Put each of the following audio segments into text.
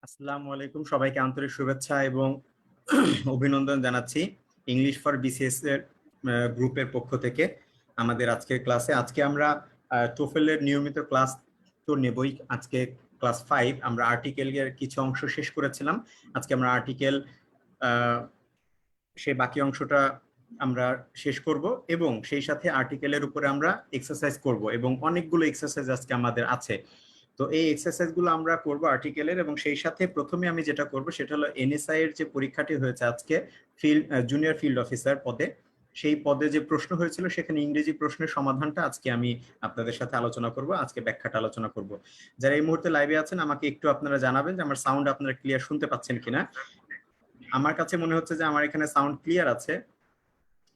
আসসালামু আলাইকুম, সবাইকে আন্তরিক শুভেচ্ছা এবং অভিনন্দন জানাচ্ছি ইংলিশ ফর বিসিএস এর গ্রুপের পক্ষ থেকে। আমাদের আজকের ক্লাসে আমরা টোফেলের নিয়মিত ক্লাস তো নেবই। আজকে ক্লাস 5 আমরা আর্টিকেলের কিছু অংশ শেষ করেছিলাম। আজকে আমরা আর্টিকেল সেই বাকি অংশটা আমরা শেষ করব এবং সেই সাথে আর্টিকেলের উপরে আমরা এক্সারসাইজ করব এবং অনেকগুলো এক্সারসাইজ আজকে আমাদের আছে। তো এই এক্সারসাইজ গুলো আমরা করব আর্টিকেলের, এবং সেই সাথে প্রথমে আমি যেটা করব সেটা হলো এনএসআই এর যে পরীক্ষাটি হয়েছে আজকে জুনিয়র ফিল্ড অফিসার পদে, সেই পদে যে প্রশ্ন হয়েছিল সেখানে ইংরেজি প্রশ্নের সমাধানটা আজকে আমি আপনাদের সাথে আলোচনা করব, আজকে ব্যাখ্যাটা আলোচনা করব। যারা এই মুহূর্তে লাইভে আছেন আমাকে একটু আপনারা জানাবেন যে আমার সাউন্ড আপনারা ক্লিয়ার শুনতে পাচ্ছেন কিনা। আমার কাছে মনে হচ্ছে যে আমার এখানে সাউন্ড ক্লিয়ার আছে,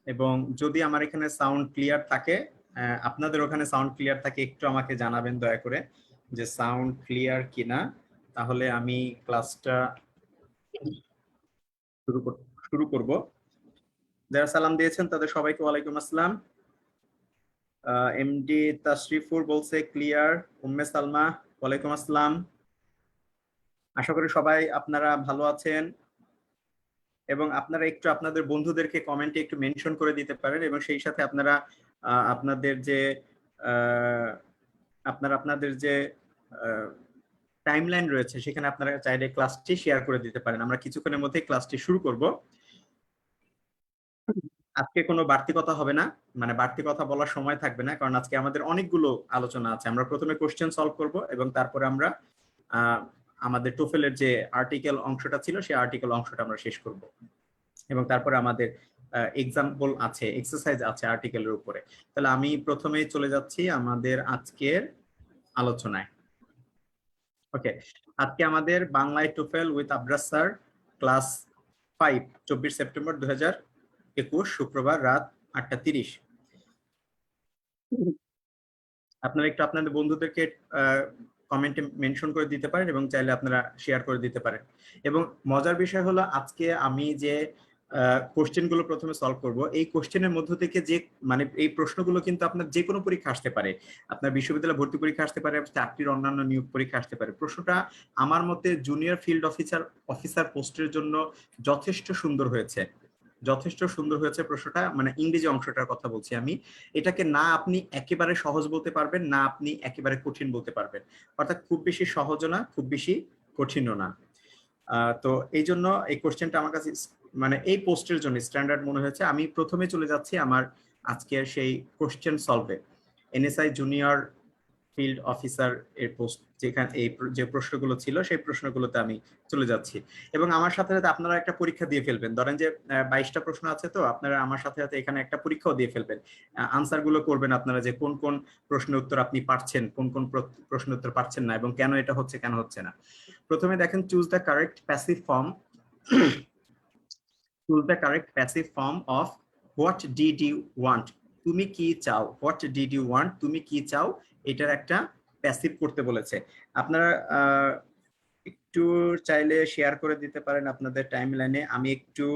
এবং যদি আমার এখানে সাউন্ড ক্লিয়ার থাকে, আপনাদের ওখানে সাউন্ড ক্লিয়ার থাকে, একটু আমাকে জানাবেন দয়া করে যে সাউন্ড ক্লিয়ার কিনা। তাহলে আমি ক্লাসটা শুরু করব। যারা সালাম দিয়েছেন তাদের সবাইকে ওয়ালাইকুম আসসালাম। এমডি তাশরিফুর বলছে ক্লিয়ার। উম্মে সালমা ওয়ালাইকুম আসসালাম। আশা করি সবাই আপনারা ভালো আছেন, এবং আপনারা একটু আপনাদের বন্ধুদেরকে কমেন্টে একটু মেনশন করে দিতে পারেন, এবং সেই সাথে আপনারা আপনাদের যে আপনাদের যে টাইমলাইন রয়েছে সেখানে আপনারা চাইলে ক্লাসটি শেয়ার করে দিতে পারেন। আমরা কিছুক্ষণের মধ্যে ক্লাসটি শুরু করব। আজকে কোনো বাড়তি কথা হবে না, মানে বাড়তি কথা বলার সময় থাকবে না, কারণ আজকে আমাদের অনেকগুলো আলোচনা আছে। আমরা প্রথমে কোশ্চেন সলভ করব এবং তারপরে আমরা আমাদের টোফেলের যে আর্টিকেল অংশটা ছিল সেই আর্টিকেল অংশটা আমরা শেষ করব, এবং তারপরে আমাদের এক্সাম্পল আছে, এক্সারসাইজ আছে আর্টিকেলের উপরে। তাহলে আমি প্রথমেই চলে যাচ্ছি আমাদের আজকের আলোচনায়। ওকে, আজকে আমাদের বাংলায় TOEFL with Abrar sir class 5, 24 September 2021, শুক্রবার রাত 8:30। আপনারা একটু আপনাদের বন্ধুদেরকে কমেন্টে মেনশন করে দিতে পারেন এবং চাইলে আপনারা শেয়ার করে দিতে পারেন। এবং মজার বিষয় হলো আজকে আমি যে কোশ্চেন গুলো প্রথমে সলভ করব, এই কোশ্চেনের মধ্য থেকে যে মানে এই প্রশ্নগুলো কিন্তু আপনার যে কোনো পরীক্ষা আসতে পারে, আপনার বিশ্ববিদ্যালয় ভর্তি পরীক্ষা আসতে পারে, চাকরির অন্যান্য নিয়োগ পরীক্ষা আসতে পারে। প্রশ্নটা আমার মতে জুনিয়র ফিল্ড অফিসার পোস্টের জন্য যথেষ্ট সুন্দর হয়েছে, যথেষ্ট সুন্দর হয়েছে প্রশ্নটা, মানে ইংরেজি অংশটার কথা বলছি আমি। এটাকে না আপনি একেবারে সহজ বলতে পারবেন, না আপনি একেবারে কঠিন বলতে পারবেন, অর্থাৎ খুব বেশি সহজও না, খুব বেশি কঠিনও না। তো এই জন্য এই কোশ্চেনটা আমার কাছে মানে এই পোস্টের জন্য স্ট্যান্ডার্ড মনে হয়েছে। আমি প্রথমে চলে যাচ্ছি আমার আজকের সেই কোশ্চেন সলভে। এনএসআই জুনিয়র ফিল্ড অফিসার এর পোস্ট যেখানে এই যে প্রশ্নগুলো ছিল সেই প্রশ্নগুলোতে আমি চলে যাচ্ছি, এবং আমার সাথে সাথে আপনারা একটা পরীক্ষা দিয়ে ফেলবেন। ধরেন যে 22টা প্রশ্ন আছে, তো আপনারা আমার সাথে সাথে এখানে একটা পরীক্ষাও দিয়ে ফেলবেন। আনসার গুলো করবেন আপনারা, যে কোন কোন প্রশ্নের উত্তর আপনি পারছেন, কোন কোন প্রশ্নের উত্তর পারছেন না, এবং কেন এটা হচ্ছে কেন হচ্ছে না। প্রথমে দেখেন, choose the correct passive form choose the correct passive form of what did you want. তুমি কি চাও, হোয়াট ডিড ইউ ওয়ান্ট, তুমি কি চাও, এটার একটা প্যাসিভ করতে বলেছে। আপনারা একটু চাইলে শেয়ার করে দিতে পারেন আপনাদের টাইমলাইনে। আমি একটু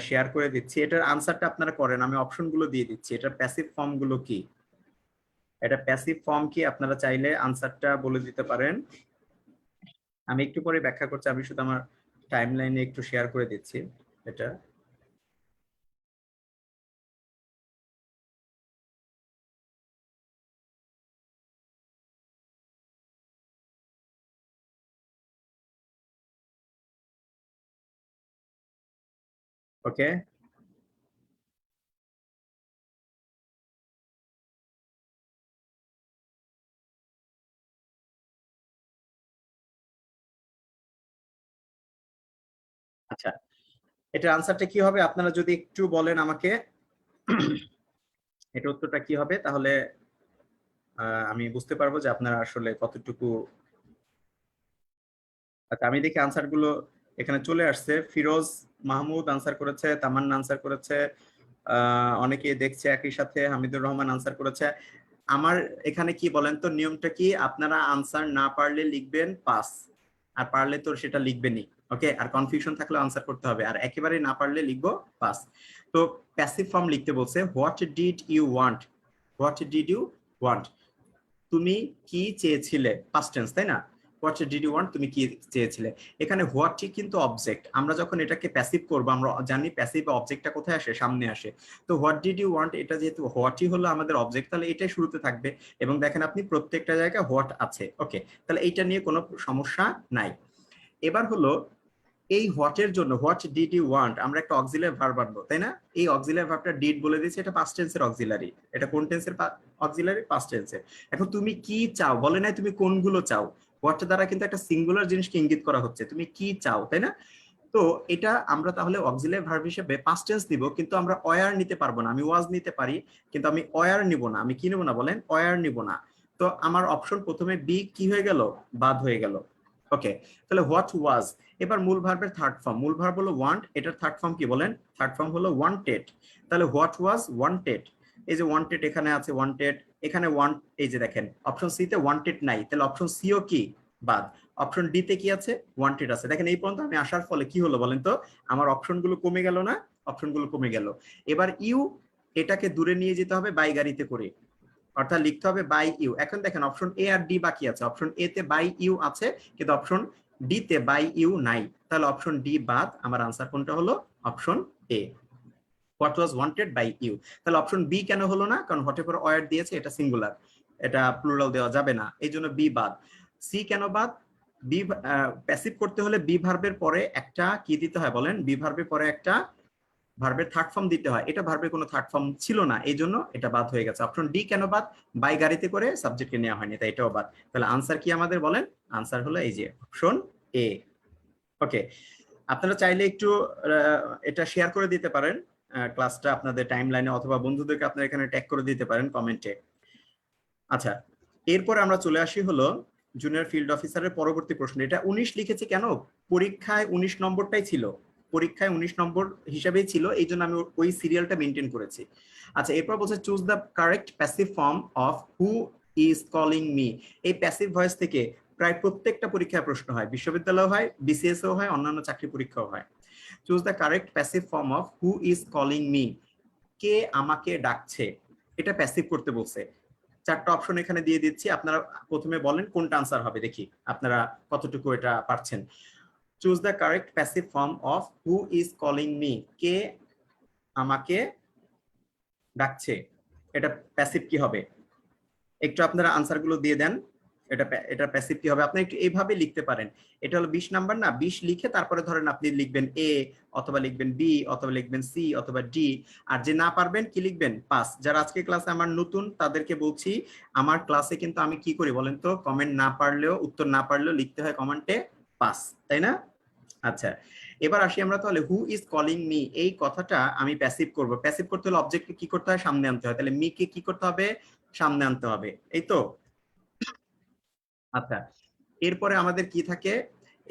শেয়ার করে দিচ্ছি, এটার আনসারটা আপনারা করেন, আমি অপশনগুলো দিয়ে দিচ্ছি। এটার প্যাসিভ ফর্ম গুলো কি, এটা প্যাসিভ ফর্ম কি, আপনারা চাইলে আনসারটা বলে দিতে পারেন। আমি একটু পরে ব্যাখ্যা করছি, আমি শুধু আমার টাইমলাইনে একটু শেয়ার করে দিচ্ছি এটা। ওকে, আচ্ছা, এটার আনসারটা কি হবে আপনারা যদি একটু বলেন আমাকে, এটা উত্তরটা কি হবে, তাহলে আমি বুঝতে পারবো যে আপনারা আসলে কতটুকু। আচ্ছা, আমি দেখি আনসার গুলো এখানে চলে আসছে। ফিরোজ মাহমুদ আনসার করেছে, তামান্না আনসার করেছে, অনেকে দেখছে একই সাথে। হামিদুর রহমান আনসার করেছে। আমার এখানে কি বলেন তো, নিয়মটা কি, আপনারা আনসার না পারলে লিখবেন পাস, আর পারলে তো সেটা লিখবেনই। ওকে, আর কনফিউশন থাকলে আনসার করতে হবে, আর একেবারে না পারলে লিখবো পাস। তো প্যাসিভ ফর্ম লিখতে বলছে, what did you want, what did you want, তুমি কি চেয়েছিলে, পাস্ট টেন্স তাই না। হোয়াট ডিড ইউ ওয়ান্ট, তুমি কি চেয়েছিলে। এখানে হোয়াটটি কিন্তু অবজেক্ট, আমরা যখন এটাকে প্যাসিভ করবো আমরা জানি প্যাসিভ অবজেক্টটা কোথায় আসে, সামনে আসে। তো হোয়াট ডিড ইউ ওয়ান্ট এটা যেহেতু হোয়াটই হলো আমাদের অবজেক্ট, তাহলে এটাই শুরুতে থাকবে। এবং দেখেন আপনি প্রত্যেকটা জায়গায় হোয়াট আছে। ওকে, তাহলে এইটা নিয়ে কোনো সমস্যা নাই। এবার হলো এই হোয়াটের জন্য, হোয়াট ডিড ইউ ওয়ান্ট, আমরা একটা অক্সিলারি ভার্ব আনবো, তাই না? এই অক্সিলারি ভার্বটা ডিড বলে দিয়েছে, এটা পাস্ট টেন্সের অক্সিলারি। এটা কোন টেন্সের অক্সিলারি? পাস্ট টেন্সের। এখন তুমি কি চাও বলে নাই, তুমি কোনগুলো চাও। হোয়াট দ্বারা কিন্তু একটা সিঙ্গুলার জিনিসকে ইঙ্গিত করা হচ্ছে, তুমি কি চাও, তাই না? তো এটা আমরা তাহলে অক্সিলারি ভার্ব হিসেবে পাস্ট টেন্স নিব, কিন্তু আমরা ওয়ার নিতে পারবো না। আমি ওয়াজ নিতে পারি, কিন্তু আমি ওয়ার নিব না। আমি কি নিব না বলেন? ওয়ার নিব না। তো আমার অপশন প্রথমে বি কি হয়ে গেল? বাদ হয়ে গেল। ওকে, তাহলে হোয়াট ওয়াজ। এবার মূল ভার্বের থার্ড ফর্ম, মূল ভার্ব হলো ওয়ান্ট, এটার থার্ড ফর্ম কি বলেন? থার্ড ফর্ম হলো ওয়ান্টেড। তাহলে হোয়াট ওয়াজ ওয়ান্টেড, এই যে ওয়ান্টেড এখানে আছে, ওয়ান্টেড এখানে ওয়ান্ট, এই যে দেখেন অপশন সি তে ওয়ান্টেড নাই, তাহলে অপশন সিও কি? বাদ। অপশন ডি তে কি আছে? ওয়ান্টেড আছে। দেখেন এই পর্যন্ত আমি আসার ফলে কি হলো বলেন তো? আমার অপশনগুলো কমে গেল না? অপশনগুলো কমে গেল। এবার ইউ, এটাকে দূরে নিয়ে যেতে হবে বাই গাড়িতে করে, অর্থাৎ লিখতে হবে বাই ইউ। এখন দেখেন অপশন এ আর ডি বাকি আছে। অপশন এ তে বাই ইউ আছে, কিন্তু অপশন ডি তে বাই ইউ নাই। তাহলে অপশন ডি বাদ। আমার আনসার কোনটা হলো? Option A, what was wanted by you. তাহলে অপশন বি কেন হলো না? কারণ হোয়াট এভার ওয়ার দিয়েছে, এটা সিঙ্গুলার, এটা প্লুরাল দেওয়া যাবে না, এই জন্য বি বাদ। সি কেন বাদ? বি প্যাসিভ করতে হলে বি ভার্বের পরে একটা কি দিতে হয় বলেন? বি ভার্বের পরে একটা ভার্বের থার্ড ফর্ম দিতে হয়, এটা ভার্বের কোনো থার্ড ফর্ম ছিল না, এই জন্য এটা বাদ হয়ে গেছে। অপশন ডি কেন বাদ? বাই গাড়িতে করে সাবজেক্টকে নেওয়া হয়নি, তাই এটাও বাদ। তাহলে আনসার কি আমাদের বলেন? আনসার হলো এই যে অপশন এ। ওকে, আপনারা চাইলে একটু এটা শেয়ার করে দিতে পারেন ক্লাসটা আপনাদের টাইমলাইনে, অথবা বন্ধুদেরকে আপনারা এখানে ট্যাগ করে দিতে পারেন কমেন্টে। আচ্ছা, এরপরে আমরা চলে আসি হলো জুনিয়র ফিল্ড অফিসারের পরবর্তী প্রশ্ন। এটা 19 লিখেছি কেন? পরীক্ষায় 19 নম্বরটাই ছিল, পরীক্ষায় 19 নম্বর হিসাবেই ছিল, এই জন্য আমি ওই সিরিয়ালটা মেনটেন করেছি। আচ্ছা, এরপর বলছে choose the correct passive form of who is calling me. এই প্যাসিভ ভয়েস থেকে প্রায় প্রত্যেকটা পরীক্ষায় প্রশ্ন হয়, বিশ্ববিদ্যালয় হয়, বিসিএস ও হয়, অন্যান্য চাকরি পরীক্ষাও হয়। Choose the correct passive form of who is calling me, কে আমাকে ডাকছে, এটা প্যাসিভ করতে বলছে। চারটা অপশন এখানে দিয়ে দিচ্ছি, আপনারা প্রথমে বলেন কোনটা আনসার হবে, দেখি আপনারা কতটুকু এটা পারছেন। Choose the correct passive form of who is calling me, কে আমাকে ডাকছে, এটা প্যাসিভ কি হবে? একটু আপনারা আনসারগুলো দিয়ে দেন। এটা প্যাসিভ কি হবে? আপনি একটু এইভাবে লিখতে পারেন। এটা হলো 20 নাম্বার না, 20 লিখে তারপরে ধরেন আপনি লিখবেন এ, অথবা লিখবেন বি, অথবা লিখবেন সি, অথবা ডি। আর যে না পারবেন কি লিখবেন? পাস। যারা আজকে ক্লাসে আমার নতুন তাদেরকে বলছি, আমার ক্লাসে কিন্তু আমি কি করি বলেন তো? কমেন্ট না পারলেও, উত্তর না পারলেও লিখতে হয় কমেন্টে পাস, তাই না? আচ্ছা, এবার আসি আমরা তাহলে হু ইজ কলিং মি, এই কথাটা আমি প্যাসিভ করব। প্যাসিভ করতে হলে অবজেক্টকে কি করতে হয়? সামনে আনতে হয়। তাহলে মি কে কি করতে হবে? সামনে আনতে হবে, এই তো। আচ্ছা, এরপরে আমাদের কি থাকে?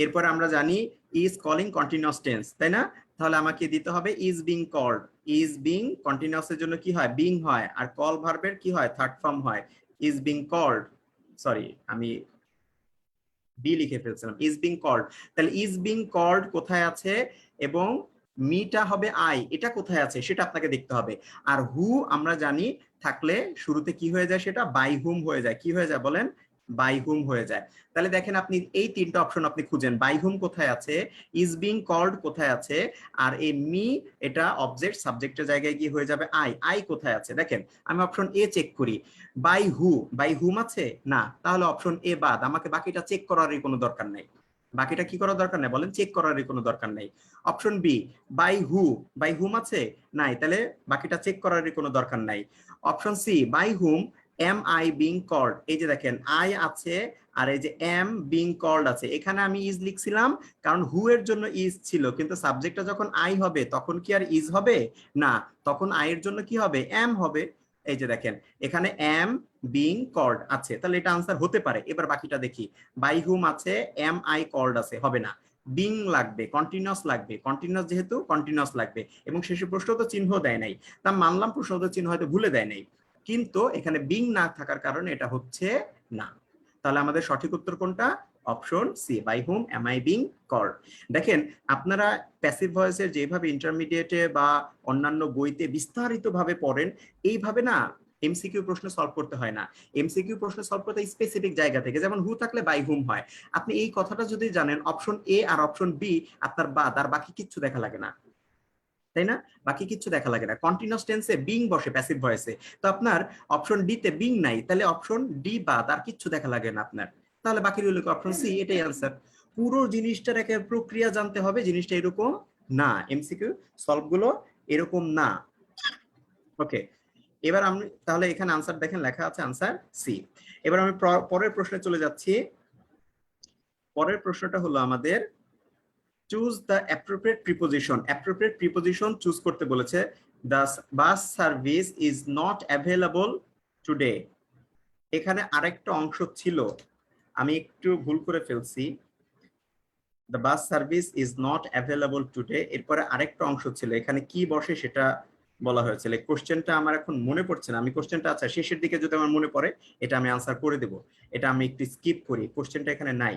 এরপরে আমরা জানি ইজ কলিং কন্টিনিউয়াস টেন্স, তাই না? তাহলে আমাকে দিতে হবে is being called. Is being continuous এর জন্য কি হয়? বিং হয়। আর কল ভার্বের কি হয়? থার্ড ফর্ম হয়। ইজ বিং কল্ড, সরি আমি বি লিখে ফেলছিলাম, ইজ বিং কল্ড। তাহলে ইজ বিং কল্ড কোথায় আছে, এবং মিটা হবে আই, এটা কোথায় আছে সেটা আপনাকে দেখতে হবে। আর হু আমরা জানি থাকলে শুরুতে কি হয়ে যায়? সেটা বাই হুম হয়ে যায়। কি হয়ে যায় বলেন? বাই হুম হয়ে যায়। তাহলে দেখেন আপনি এই তিনটা অপশন আপনি খুঁজেন, বাই হুম কোথায় আছে, ইজ বিং কল্ড কোথায় আছে, আর এই মি এটা অবজেক্ট, সাবজেক্টের জায়গায় গিয়ে হয়ে যাবে আই। আই কোথায় আছে দেখেন, আমি অপশন এ চেক করি, বাই হু, বাই হুম আছে না, তাহলে অপশন এ বাদ। আমাকে বাকিটা চেক করারই কোনো দরকার নাই। বাকিটা কি করার দরকার নাই বলেন? চেক করারই কোনো দরকার নাই। Option B, by who, by whom আছে নাই, তাহলে বাকিটা চেক করারই কোনো দরকার নাই। Option C, by whom am I being called, এই যে দেখেন আই আছে, আর এই যে এম বিং কল্ড আছে। এখানে আমি ইজ লিখছিলাম কারণ হু এর জন্য ইজ ছিল, কিন্তু সাবজেক্টটা যখন আই হবে তখন কি আর ইজ হবে না, তখন আই এর জন্য কি হবে? এম হবে। এই যে দেখেন এখানে এম বিং কল্ড আছে, তাহলে এটা আনসার হতে পারে। এবার বাকিটা দেখি, বাই হুম আছে, এম আই কল্ড আছে, হবে না। বিং লাগবে, কন্টিনিউয়াস লাগবে, কন্টিনিউয়াস যেহেতু কন্টিনিউয়াস লাগবে, এবং শেষে প্রশ্ন তো চিহ্ন দেয় নাই, তা মানলাম প্রশ্ন তো চিহ্ন হয়তো ভুলে দেয় নাই, কিন্তু এখানে বিং না থাকার কারণে এটা হচ্ছে না। তাহলে আমাদের সঠিক উত্তর কোনটা? Option C, by whom am I being called. দেখেন আপনারা প্যাসিভ ভয়েসের যেভাবে ইন্টারমিডিয়েটে বা অন্যান্য বইতে বিস্তারিত ভাবে পড়েন, এইভাবে না এমসিকিউ প্রশ্ন সলভ করতে হয় না। এমসিকিউ প্রশ্ন সলভ করতে স্পেসিফিক জায়গা থেকে, যেমন হু থাকলে বাই হুম হয়। আপনি এই কথাটা যদি জানেন, অপশন এ আর অপশন বি আপনার বাদ, আর বাকি কিচ্ছু দেখা লাগে না, তাই না? বাকি কিচ্ছু দেখা লাগে না। কন্টিনিউয়াস টেন্সে বিং বসে প্যাসিভ ভয়েসে, তো আপনার অপশন ডি তে বিং নাই, তাহলে অপশন ডি বাদ, আর কিচ্ছু দেখা লাগে না আপনার। তাহলে বাকি রইল অপশন সি, এটাই আনসার। পুরো জিনিসটার একটা প্রক্রিয়া জানতে হবে, জিনিসটা এরকম না, এমসিকিউ সলভ গুলো এরকম না। ওকে, এবার আমি তাহলে এখানে আনসার দেখেন লেখা আছে আনসার সি। এবার আমি পরের প্রশ্নে চলে যাচ্ছি। পরের প্রশ্নটা হলো আমাদের choose the appropriate preposition. Appropriate preposition choose করতে বলেছে। The bus service is not available today. এখানে আরেকটা অংশ ছিল, আমি একটু ভুল করে ফেলছি। The bus service is not available today, এরপরে আরেকটা অংশ ছিল, এখানে কি বসে সেটা বলা হয়েছিল। কোশ্চেনটা আমার এখন মনে পড়ছে না, আমি কোশ্চেনটা আচ্ছা শেষের দিকে যদি আমার মনে পড়ে এটা আমি আনসার করে দেব। এটা আমি একটু স্কিপ করি, কোশ্চেনটা এখানে নাই,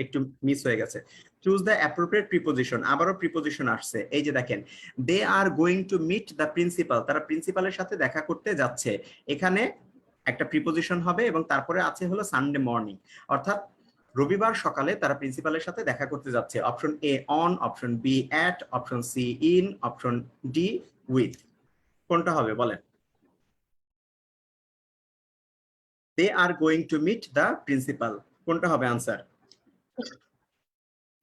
একটু মিস হয়ে গেছে। চুজ দ্য অ্যাপ্রোপ্রিয়েট প্রিপোজিশন, আবারও প্রিপোজিশন আসছে। এই যে দেখেন, they are going to meet the principal, তারা প্রিন্সিপালের সাথে দেখা করতে যাচ্ছে। এখানে একটা প্রিপোজিশন হবে এবং তারপরে আছে হলো সানডে মর্নিং, অর্থাৎ রবিবার সকালে তারা প্রিন্সিপালের সাথে দেখা করতে যাচ্ছে। Option A on, option B at, option C in, option D with. কোনটা হবে বলেন? They are going to meet the principal, কোনটা হবে আনসার?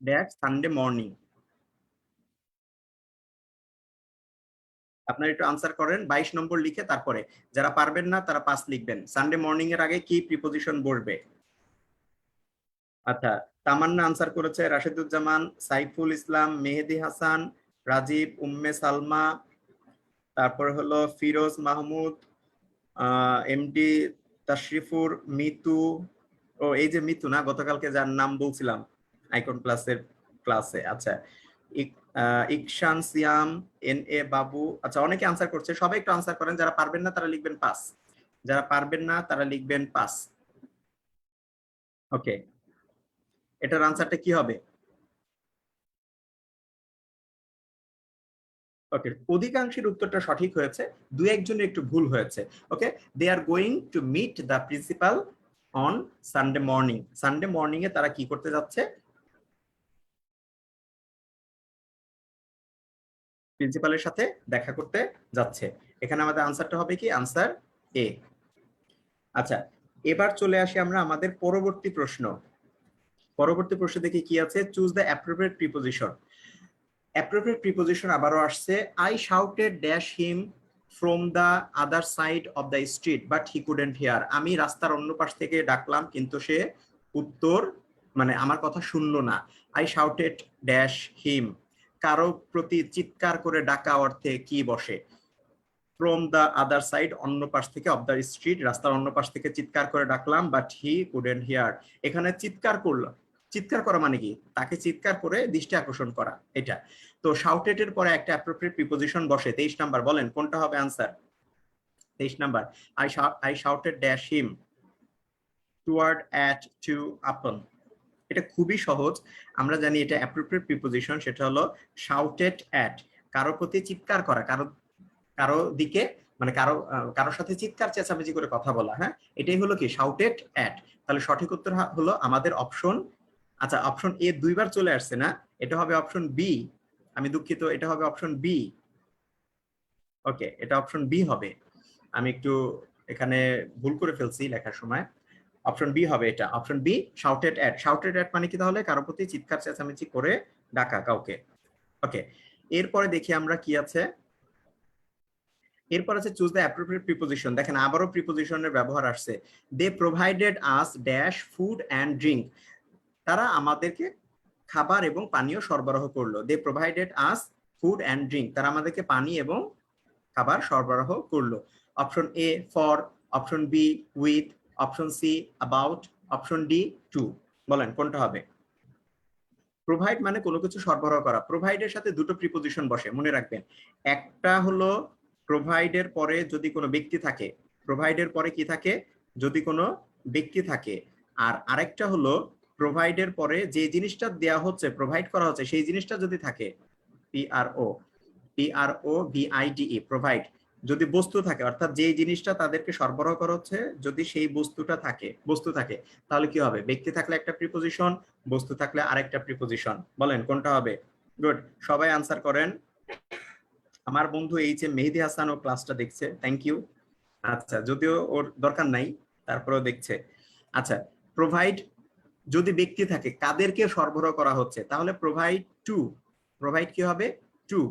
That Sunday morning. আপনারা একটু আনসার করেন 22 নম্বর লিখে, তারপরে যারা পারবেন না তারা 5 লিখবেন। সানডে মর্নিং এর আগে কি প্রিপোজিশন বসবে? আচ্ছা, তামান্না আনসার করেছে, রাশেদুজ্জামান, সাইফুল ইসলাম, মেহেদি হাসান, রাজীব, উম্মে সালমা, তারপরে হলো ফিরোজ মাহমুদ, এমডি তাশরিফুর, মিতু। ও এই যে মিতু না, গতকালকে যার নাম বলছিলাম আইকন প্লাসের ক্লাসে। আচ্ছা, ইকশান সিয়াম, এন এ বাবু। আচ্ছা, অনেকে আনসার করছে, সবাই একটু আনসার করেন। যারা পারবেন না তারা লিখবেন 5, যারা পারবেন না তারা লিখবেন 5। ওকে, এটার আনসারটা কি হবে? ওকে, অধিকাংশের উত্তরটা সঠিক হয়েছে, দুই একজনের একটু ভুল হয়েছে। Okay, they are going to meet the principal on Sunday morning. Sunday morning এ তারা কি করতে যাচ্ছে? প্রিন্সিপালের সাথে দেখা করতে যাচ্ছে। এখানে আমাদের আনসারটা হবে কি? আনসার এ। আচ্ছা, এবার চলে আসি আমরা আমাদের পরবর্তী প্রশ্ন। পরবর্তী প্রশ্ন দেখি কি আছে। Choose the appropriate preposition. Appropriate preposition আবারও আসছে। I shouted dash him from the other side of the street but he couldn't here. আমি রাস্তার অন্য পাশ থেকে ডাকলাম কিন্তু সে উত্তর মানে আমার কথা শুনলো না। আই শাউটেড ড্যাশ হিম, কারো প্রতি চিৎকার করে ডাকা অর্থে কি বসে? ফ্রম দ্য আদার সাইড, অন্য পাশ থেকে, অফ দ্য স্ট্রিট, রাস্তার অন্য পাশ থেকে চিৎকার করে ডাকলাম, বাট হি কুডেন্ট হিয়ার। এখানে চিৎকার করলাম, চিৎকার করা মানে কি? তাকে চিৎকার করে দৃষ্টি আকর্ষণ করা, এটা। তো শাউটেড এর পরে একটা অ্যাপ্রোপ্রিয়েট প্রিপোজিশন বসে। 23 নাম্বার, বলেন কোনটা হবে answer? 23 number, I shouted dash him toward at to upon. এটা খুবই সহজ, আমরা জানি এটা অ্যাপ্রোপ্রিয়েট প্রিপোজিশন, সেটা হলো শাউটেড অ্যাট, কারো প্রতি চিৎকার করা, কারো দিকে, মানে কারোর সাথে চিৎকার চেঁচামেচি করে কথা বলা। হ্যাঁ, এটাই হলো কি শাউটেড অ্যাট। তাহলে সঠিক উত্তর হলো আমাদের অপশন, আচ্ছা অপশন এ দুইবার চলে আসছে না, এটা হবে অপশন বি। আমি দুঃখিত, এটা হবে অপশন বি। ওকে, এটা অপশন বি হবে। আমি একটু এখানে ভুল করে ফেলছি লেখার সময়। অপশন বি হবে এটা, option B, shouted at. Shouted at মানে কি? তাহলে কারো প্রতি চিৎকার চেঁচামেচি করে ডাকা কাউকে। ওকে, এরপরে দেখি আমরা কি আছে। এরপর আছে চুজ দ্য অ্যাপ্রোপ্রিয়েট প্রিপোজিশন। দেখেন আবারও প্রিপোজিশনের ব্যবহার আসছে। They provided us dash food and drink, তারা আমাদেরকে খাবার এবং পানীয় সরবরাহ করলো। They provided us food and drink, তারা আমাদেরকে পানি এবং খাবার সরবরাহ করলো। Option A for, option B with, option C about, option D to. বলেন কোনটা হবে? প্রোভাইড মানে কোনো কিছু সরবরাহ করা। প্রোভাইডের সাথে দুটো প্রিপোজিশন বসে, মনে রাখবেন। একটা হলো প্রোভাইডের পরে যদি কোনো ব্যক্তি থাকে, প্রোভাইডের পরে কি থাকে? যদি কোনো ব্যক্তি থাকে। আর আরেকটা হলো প্রোভাইডের পরে যে জিনিসটা দেয়া হচ্ছে, প্রোভাইড করা হচ্ছে, সেই জিনিসটা যদি থাকে, পিআরও, পিআরও ভিআইডিই, প্রোভাইড। যদি বস্তু থাকে, অর্থাৎ যে জিনিসটা তাদেরকে সরবরাহ করা হচ্ছে যদি সেই বস্তু থাকে তাহলে কি হবে? ব্যক্তি থাকলে একটা প্রিপোজিশন, বস্তু থাকলে আরেকটা প্রিপোজিশন। বলেন কোনটা হবে? গুড, সবাই আনসার করেন। আমার বন্ধু এই যে মেহেদি হাসান ও ক্লাসটা দেখছে, থ্যাংক ইউ। আচ্ছা, যদিও ওর দরকার নাই তারপরেও দেখছে। আচ্ছা, প্রোভাইড যদি ব্যক্তি থাকে কাদেরকে সরবরাহ করা হচ্ছে তাহলে প্রোভাইড টু। প্রোভাইড কি হবে? টু।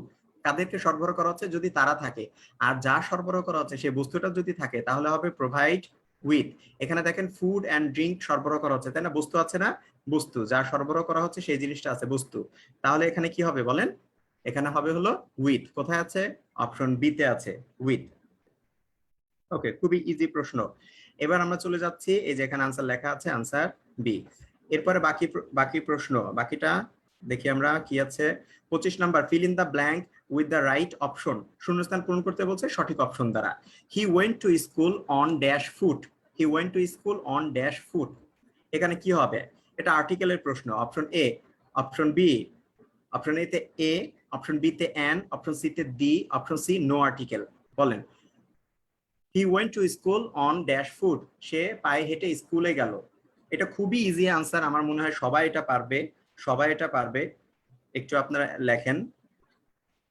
কাদেরকে সরবরাহ করা হচ্ছে যদি তারা থাকে, আর যা সরবরাহ করা হচ্ছে সেই বস্তুটা যদি থাকে তাহলে হবে প্রোভাইড উইথ। এখানে দেখেন ফুড অ্যান্ড ড্রিঙ্ক সরবরাহ করা হচ্ছে, তাই না? বস্তু আছে না? বস্তু, যা সরবরাহ করা হচ্ছে সেই জিনিসটা আছে বস্তু। তাহলে এখানে কি হবে বলেন? এখানে হবে হলো উইথ। কোথায় আছে? অপশন বি তে আছে উইথ। ওকে, খুবই ইজি প্রশ্ন। এবার আমরা চলে যাচ্ছি, এই যে এখানে আনসার লেখা আছে, আনসার বি। এরপরে বাকি প্রশ্ন, বাকিটা দেখি আমরা কি আছে। 25 number, fill in the blank with the right option. শূন্যস্থান পূরণ করতে বলছে সঠিক অপশন দ্বারা। He went to school on dash foot. He went to school on dash foot. এখানে কি হবে? এটা আর্টিকেলের প্রশ্ন। Option A, option B, option A তে এ, অপশন বি তে অ্যান, অপশন সি তে the, option C no article. বলেন। He went to school on dash foot. সে পায়ে হেঁটে স্কুলে গেল। এটা খুবই ইজি আনসার, আমার মনে হয় সবাই এটা পারবে, সবাই এটা পারবে। একটু আপনারা লেখেন।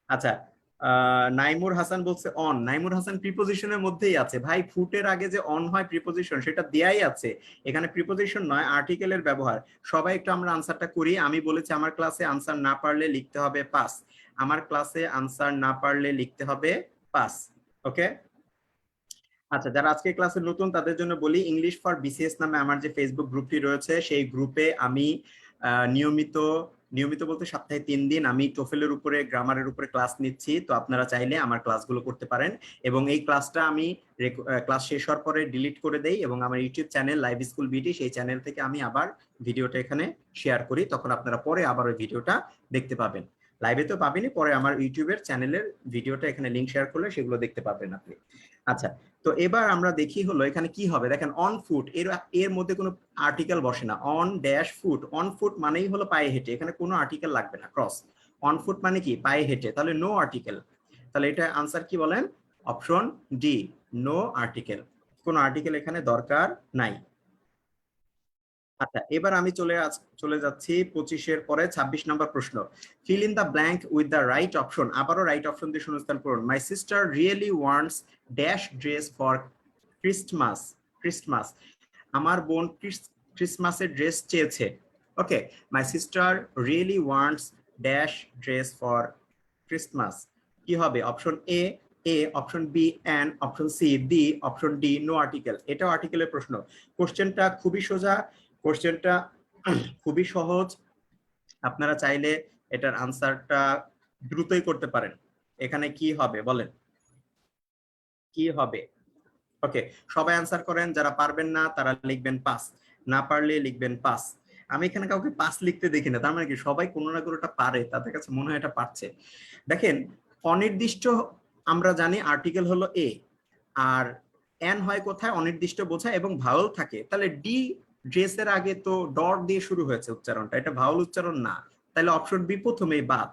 আচ্ছা, নাইমুর হাসান বলছে অন। নাইমুর হাসান প্রিপোজিশনের মধ্যেই আছে ভাই, ফুটের আগে যে অন হয় প্রিপোজিশন সেটা দেয়াই আছে, এখানে প্রিপোজিশন নয় আর্টিকেলের ব্যবহার। সবাই একটু আমরা আনসারটা করি। আমি বলেছি আমার ক্লাসে আনসার না পারলে লিখতে হবে পাস। আমার ক্লাসে আনসার না পারলে লিখতে হবে পাস। ওকে। আচ্ছা, যারা আজকে ক্লাসে নতুন তাদের জন্য বলি, ইংলিশ ফর বিসিএস নামে আমার যে ফেসবুক গ্রুপটি রয়েছে সেই গ্রুপে আমি নিয়মিত নিয়মিত বলতে সপ্তাহে 3 দিন আমি টোফেলের উপরে, গ্রামারের উপরে ক্লাস নিচ্ছি। তো আপনারা চাইলে আমার ক্লাসগুলো করতে পারেন, এবং এই ক্লাসটা আমি ক্লাস শেষ হওয়ার পরে ডিলিট করে দেই, এবং আমার YouTube channel live school BD, সেই চ্যানেল থেকে আমি আবার ভিডিওটা এখানে শেয়ার করি, তখন আপনারা পরে আবার ওই ভিডিওটা দেখতে পাবেন। লাইভে তো পাবেনই, পরে আমার ইউটিউবের চ্যানেলের ভিডিওটা এখানে লিংক শেয়ার করলে সেগুলো দেখতে পাবেন আপনি। আচ্ছা, তো এবার আমরা দেখি হলো এখানে কি হবে। দেখেন অন ফুট, এর মধ্যে কোনো আর্টিকেল বসে না। On dash foot, on foot মানেই হলো পায়ে হেঁটে, এখানে কোনো আর্টিকেল লাগবে না। ক্রস, অন ফুট মানে কি? পায়ে হেঁটে, তাহলে নো আর্টিকেল। তাহলে এটা আনসার কি বলেন? Option D, no article. কোনো আর্টিকেল এখানে দরকার নাই। আচ্ছা, এবার আমি চলে যাচ্ছি 25-এর পরে 26 নম্বর প্রশ্ন। Fill in the blank with the right option. আবারও রাইট অপশন দিয়ে শূন্যস্থান পূরণ। My sister really wants dash dress for Christmas. Christmas, আমার বোন ক্রিসমাসের ড্রেস চেয়েছে। Okay, my sister really wants dash dress for Christmas. কি হবে? Option A a, option B an, option C the, option D no article. এটাও আর্টিকেলের প্রশ্ন। কোশ্চেনটা খুবই সোজা, কোশ্চেনটা খুবই সহজ। আপনারা চাইলে এটার আনসারটা দ্রুতই করতে পারেন। এখানে কি হবে বলেন? কি হবে? ওকে, সবাই আনসার করেন। যারা পারবেন না তারা লিখবেন পাস, না পারলে লিখবেন পাস। আমি এখানে কাউকে পাস লিখতে দেখি না, তার মানে কি সবাই কোনো না কোনোটা পারে, তাদের কাছে মনে হয় এটা পারছে। দেখেন, অনির্দিষ্ট আমরা জানি আর্টিকেল হলো এ, আর এন হয় কোথায়? অনির্দিষ্ট বোঝায় এবং ভাওয়াল থাকে। তাহলে ডি ড্রেসের আগে তো ডট দিয়ে শুরু হয়েছে উচ্চারণটা, এটা ভাওয়াল উচ্চারণ না। তাহলে অপশন বি প্রথমেই বাদ।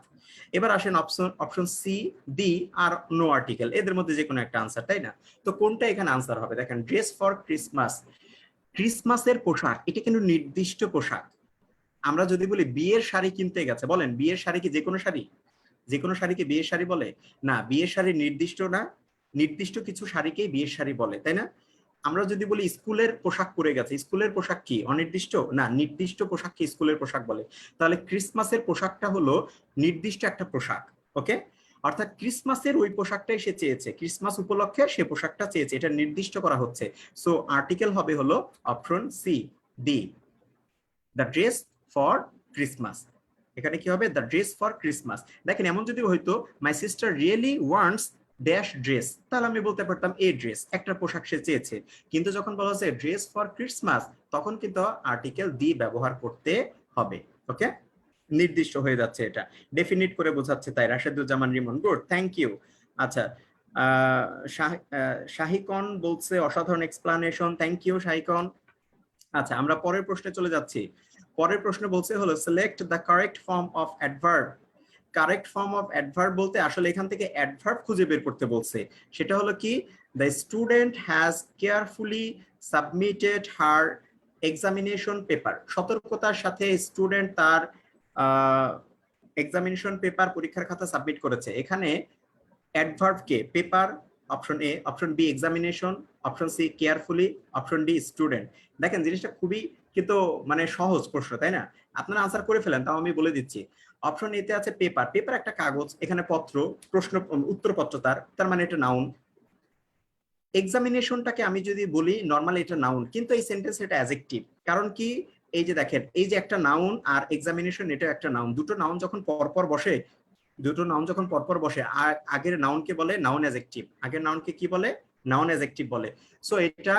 এবার আসেন অপশন সি ডি আর নো আর্টিকেল, এদের মধ্যে যে কোনো একটা আনসার, তাই না? তো কোনটা এখানে আনসার হবে? দেখেন, ড্রেস ফর ক্রিসমাস, ক্রিসমাসের পোশাক, এটা কিন্তু নির্দিষ্ট পোশাক। আমরা যদি বলি বিয়ের শাড়ি কিনতে গেছে, বলেন বিয়ের শাড়ি কি যে কোনো শাড়ি? যে কোনো শাড়িকে বিয়ের শাড়ি বলে না, বিয়ের শাড়ি নির্দিষ্ট না, নির্দিষ্ট কিছু শাড়িকেই বিয়ের শাড়ি বলে, তাই না? আমরা যদি বলি স্কুলের পোশাক পরে গেছে, স্কুলের পোশাক কি অনির্দিষ্ট না? নির্দিষ্ট পোশাককে স্কুলের পোশাক বলে। তাহলে ক্রিসমাসের পোশাকটা হলো নির্দিষ্ট একটা পোশাক। ওকে, অর্থাৎ ক্রিসমাসের ওই পোশাকটাই সে চেয়েছে, ক্রিসমাস উপলক্ষে সে পোশাকটা চেয়েছে, এটা নির্দিষ্ট করা হচ্ছে। সো আর্টিকেল হবে হলো option C D, the dress for Christmas. এখানে কি হবে? The dress for Christmas. দেখেন, এমন যদি হয়তো my sister really wants dash dress, তাহলে আমি বলতে পারতাম এ ড্রেস, একটা পোশাক সে চেয়েছে। কিন্তু যখন বলা হচ্ছে ড্রেস ফর ক্রিসমাস, তখন কিন্তু আর্টিকেল দি ব্যবহার করতে হবে। ওকে, নির্দিষ্ট হয়ে যাচ্ছে, এটা ডেফিনিট করে বোঝাচ্ছে। তাই Rasheduzzaman Rimon, good, thank you. আচ্ছা, শাহিকন বলছে অসাধারণ এক্সপ্লানেশন, থ্যাংক ইউ শাহিকন। আচ্ছা, আমরা পরের প্রশ্নে চলে যাচ্ছি। পরের প্রশ্ন বলছে হলো select the correct form of adverb. Correct form of adverb বলতে আসলে এখান থেকে অ্যাডভার্ব খুঁজে বের করতে বলছে। সেটা হলো কি, the student has carefully submitted her examination paper. সতর্কতার সাথে স্টুডেন্ট তার এক্সামিনেশন পেপার, পরীক্ষার খাতা সাবমিট করেছে। এখানে অ্যাডভার্ব কে paper, option A, option B examination, option C carefully, option D student. দেখেন জিনিসটা খুবই কিন্তু মানে সহজ প্রশ্ন, তাই না? আপনারা আনসার করে ফেলেন, তাও আমি বলে দিচ্ছি। অপশন এতে আছে পেপার, পেপার একটা কাগজ, এখানে পত্র, প্রশ্ন উত্তরপত্র, তার মানে এটা নাউন। এক্সামিনেশনটাকে আমি যদি বলি নরমালি এটা নাউন, কিন্তু এই সেন্টেন্স এটা অ্যাডজেক্টিভ। কারণ কি, এই যে দেখেন, এই যে একটা নাউন আর এক্সামিনেশন, এটা একটা নাউন। দুটো নাউন যখন পরপর বসে, আর আগের নাউনকে বলে নাউন অ্যাডজেক্টিভ, আগের নাউনকে কি বলে, নাউন অ্যাডজেক্টিভ বলে। সো এটা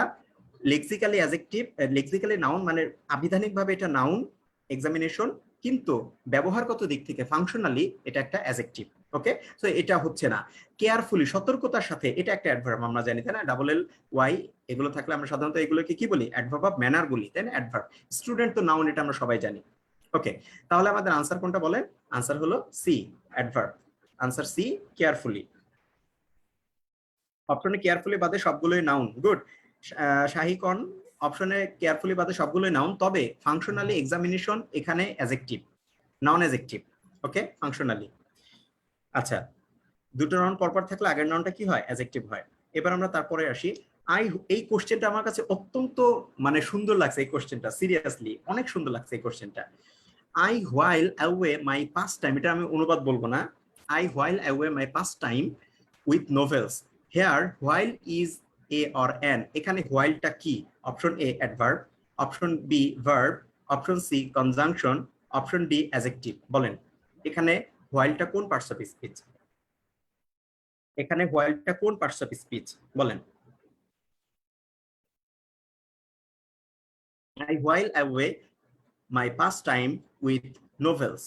লেক্সিক্যালি অ্যাডজেক্টিভ, লেক্সিক্যালি নাউন, মানে আবিধানিক ভাবে এটা নাউন এক্সামিনেশন, কিন্তু ব্যবহারগত দিক থেকে ফাংশনালি এটা একটা অ্যাডজেক্টিভ। ওকে, সো এটা হচ্ছে না। কেয়ারফুলি সতর্কতার সাথে, এটা একটা অ্যাডভার্ব, আমরা জানি তাই না, ডাবল এল ওয়াই এগুলো থাকলে আমরা সাধারণত এগুলোকে কি বলি, অ্যাডভার্ব অফ ম্যানার বলি, তাই না? অ্যাডভার্ব। স্টুডেন্ট তো নাউন, এটা আমরা সবাই জানি। ওকে, তাহলে আমাদের আনসার কোনটা বলেন? আনসার হলো C, adverb. Answer C, carefully. অপশনে কেয়ারফুলি বাদে সবগুলোই নাউন। গুড, শাহিকন। অপশনে কেয়ারফুলি বাদে সবগুলোই নাউন, তবে ফাংশনালি এক্সামিনেশন এখানে অ্যাডজেক্টিভ, নাউন অ্যাডজেক্টিভ। ওকে, ফাংশনালি। আচ্ছা, দুটো নাউন পরপর থাকলে আগের নাউনটা কি হয়, অ্যাডজেক্টিভ হয়। এবার আমরা তারপরে আসি। এই কোশ্চেনটা আমার কাছে অত্যন্ত মানে সুন্দর লাগছে। এই কোশ্চেনটা সিরিয়াসলি অনেক সুন্দর লাগছে এই কোশ্চেনটা। I while away my pass time, এটা আমি অনুবাদ বলবো না। I while away my pass time with novels. Here while is a or an. এখানে হোয়াইলটা কি? Option A adverb, option B verb, option C conjunction, option D adjective. বলেন এখানে হোয়াইলটা কোন পার্টস অফ স্পিচ? এখানে হোয়াইলটা কোন পার্টস অফ স্পিচ বলেন? I while away my pass time with novels.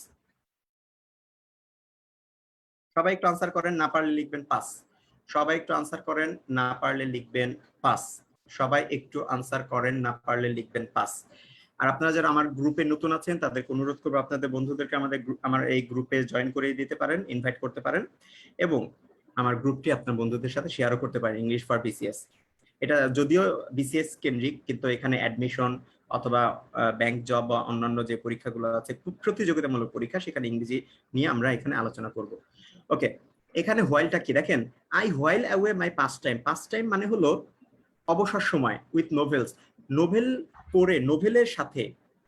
সবাই একটু আনসার করেন, না পারলে লিখবেন পাস। সবাই একটু আনসার করেন, না পারলে লিখবেন পাস। সবাই একটু আনসার করেন, না পারলে লিখবেন পাস। আর আপনারা যারা আমার গ্রুপে নতুন আছেন তাদেরকে অনুরোধ করবো আপনাদের বন্ধুদেরকে আমার এই গ্রুপে জয়েন করে দিতে পারেন, ইনভাইট করতে পারেন, এবং আমার গ্রুপটি আপনার বন্ধুদের সাথে শেয়ারও করতে পারেন। ইংলিশ ফর বিসিএস, এটা যদিও বিসিএস কেন্দ্রিক, কিন্তু এখানে অ্যাডমিশন অথবা ব্যাংক জব বা অন্যান্য যে পরীক্ষাগুলো আছে, খুব প্রতিযোগিতামূলক পরীক্ষা, সেখানে ইংরেজি নিয়ে আমরা এখানে আলোচনা করব। ওকে, এখানে হোয়াইলটা কি দেখেন, I while away my pass time. Pass time মানে হলো অবসর সময়, উইথ নোভেলস। নোভেল পড়ে, নোভেলের সাথে,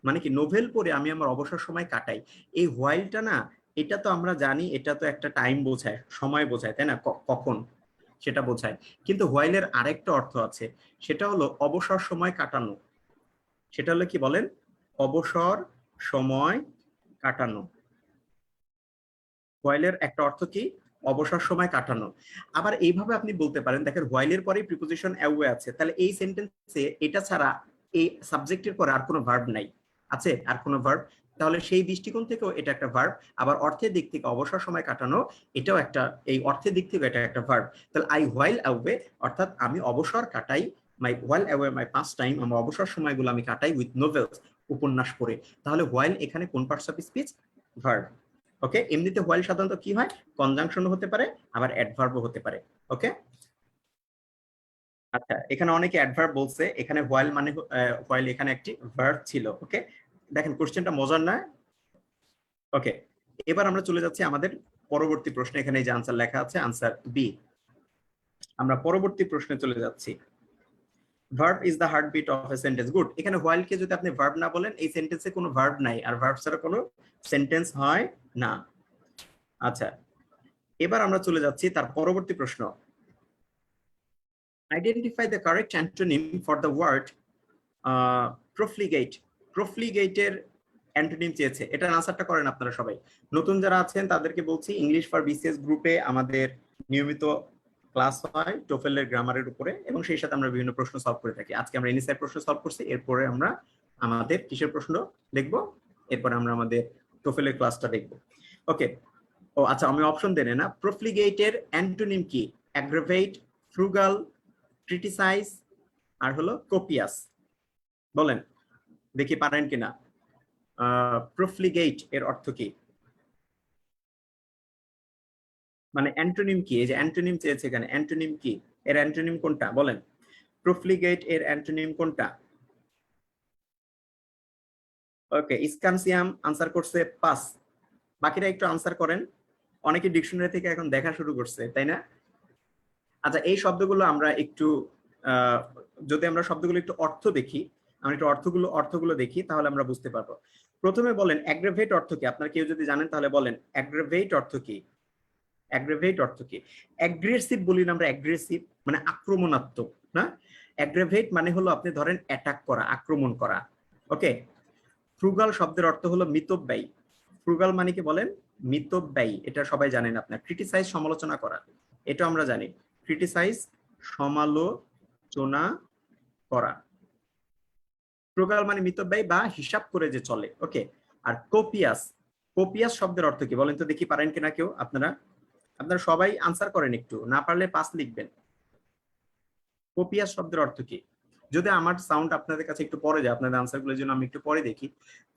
মানে কি নোভেল পড়ে আমি আমার অবসর সময় কাটাই। এই হোয়াইলটা না, এটা তো আমরা জানি এটা তো একটা টাইম বোঝায়, সময় বোঝায়, তাই না, কখন সেটা বোঝায়। কিন্তু হোয়াইলের আরেকটা অর্থ আছে, সেটা হলো অবসর সময় কাটানো। সেটা হলো কি বলেন? অবসর সময় কাটানো। হোয়াইলের একটা অর্থ কি? অবসর সময় কাটানো। আবার এইভাবে আপনি বলতে পারেন, দেখেন হোয়াইলের পরে প্রিপোজিশন অ্যাওয়ে আছে, তাহলে এই সেন্টেন্সে এটা ছাড়া এই সাবজেক্টের পরে আর কোনো ভার্ব নাই, আছে আর কোনো ভার্ব? তাহলে সেই দৃষ্টিকোণ থেকেও এটা একটা ভার্ব। আবার অর্থের দিক থেকে অবসর সময় কাটানো, এটাও একটা, এই অর্থের দিক থেকে এটা একটা ভার্ব। তাহলে আই হোয়াইল অ্যাওয়ে, অর্থাৎ আমি অবসর কাটাই, মাই while away my pass time, আমার অবসর সময়গুলো আমি কাটাই উইথ নোভেলস, উপন্যাস পড়ে। তাহলে হোয়াইল এখানে কোন পার্টস অফ স্পিচ? ভার্ব। ওকে, এমনিতে হোয়াইল সাধারণত কি হয়, কনজাংশন হতে পারে, আবার অ্যাডভার্বও হতে পারে। ওকে, আচ্ছা, এখানে অনেকে অ্যাডভার্ব বলছে, এখানে হোয়াইল মানে হোয়াইল এখানে একটি ভার্ব ছিল। ওকে, দেখেন কোশ্চেনটা মজার না? ওকে, এবার আমরা চলে যাচ্ছি আমাদের পরবর্তী প্রশ্নে। এখানে যে আনসার লেখা আছে, আনসার বি। আমরা পরবর্তী প্রশ্নে চলে যাচ্ছি। Verb is the heartbeat of a sentence. Good, এখানে হোয়াইল কে যদি আপনি ভার্ব না বলেন, এই সেন্টেন্সে কোনো ভার্ব নাই, আর ভার্ব ছাড়া কোনো সেন্টেন্স হয় না। আচ্ছা, এবার আমরা চলে যাচ্ছি তার পরবর্তী প্রশ্ন। Identify the correct antonym for the word profligate. প্রফলিগেটের অ্যান্টোনিম চেয়েছে, এটার আনসারটা করেন আপনারা সবাই। নতুন যারা আছেন তাদেরকে বলছি, ইংলিশ ফর বিসিএস গ্রুপে আমাদের নিয়মিত ক্লাস হয় টোফেলের গ্রামারের উপরে, এবং সেই সাথে আমরা বিভিন্ন প্রশ্ন সলভ করে থাকি। আজকে আমরা এনএসআই প্রশ্ন সলভ করছি, এরপরে আমরা আমাদের কিসের প্রশ্ন দেখবো, এরপরে আমরা আমাদের টোফেলের ক্লাসটা দেখবো। ওকে, ও আচ্ছা, আমি অপশন দেন না। প্রফলিগেটের অ্যান্টোনিম কি? অ্যাগ্রাভেট, ফ্রুগাল, ক্রিটিসাইজ, আর হলো কোপিয়াস। বলেন দেখি পারেন কিনা। প্রফলিগেট এর অর্থ কি? মানে অ্যান্টোনিম কি? এই যে অ্যান্টোনিম চেয়েছে এখানে, অ্যান্টোনিম কি? এর অ্যান্টোনিম কোনটা বলেন? প্রফলিগেট এর অ্যান্টোনিম কোনটা? ওকে, স্ক্যানসিয়াম আনসার করছে 5। বাকিরা একটু আনসার করেন। অনেকে ডিকশনারি থেকে এখন দেখা শুরু করছে, তাই না? আচ্ছা, এই শব্দগুলো আমরা একটু আহ, যদি আমরা শব্দগুলো একটু অর্থ দেখি, আমরা একটু অর্থগুলো দেখি, তাহলে আমরা বুঝতে পারবো। প্রথমে বলেন অ্যাগ্রাভেট অর্থ কি? আপনারা কেউ যদি জানেন তাহলে বলেন অ্যাগ্রাভেট অর্থ কি? অ্যাগ্রাভেট অর্থ কি? অ্যাগ্রেসিভ বলি না আমরা, অ্যাগ্রেসিভ মানে আক্রমণাত্মক, না? অ্যাগ্রাভেট মানে হলো আপনি ধরেন অ্যাটাক করা, আক্রমণ করা। ওকে। ফ্রুগাল শব্দের অর্থ হলো মিতব্যয়ী। ফ্রুগাল মানে কি বলেন? মিতব্যয়ী। এটা সবাই জানেন আপনার। ক্রিটিসাইজ সমালোচনা করা, এটা আমরা জানি। ক্রিটিসাইজ সমালোচনা করা। ফ্রুগাল মানে মিতব্যয়ী বা হিসাব করে যে চলে। ওকে। আর কোপিয়াস, কোপিয়াস শব্দের অর্থ কি বলেন তো দেখি, পারেন কিনা কেউ? আপনারা আপনারা সবাই আনসার করেন, একটু না পারলে 5 লিখবেন। কোপিয়াস শব্দের অর্থ কি? যদি আমার সাউন্ড আপনাদের কাছে একটু পরে যায়, আপনাদের আনসারগুলোর জন্য আমি একটু পরে দেখি।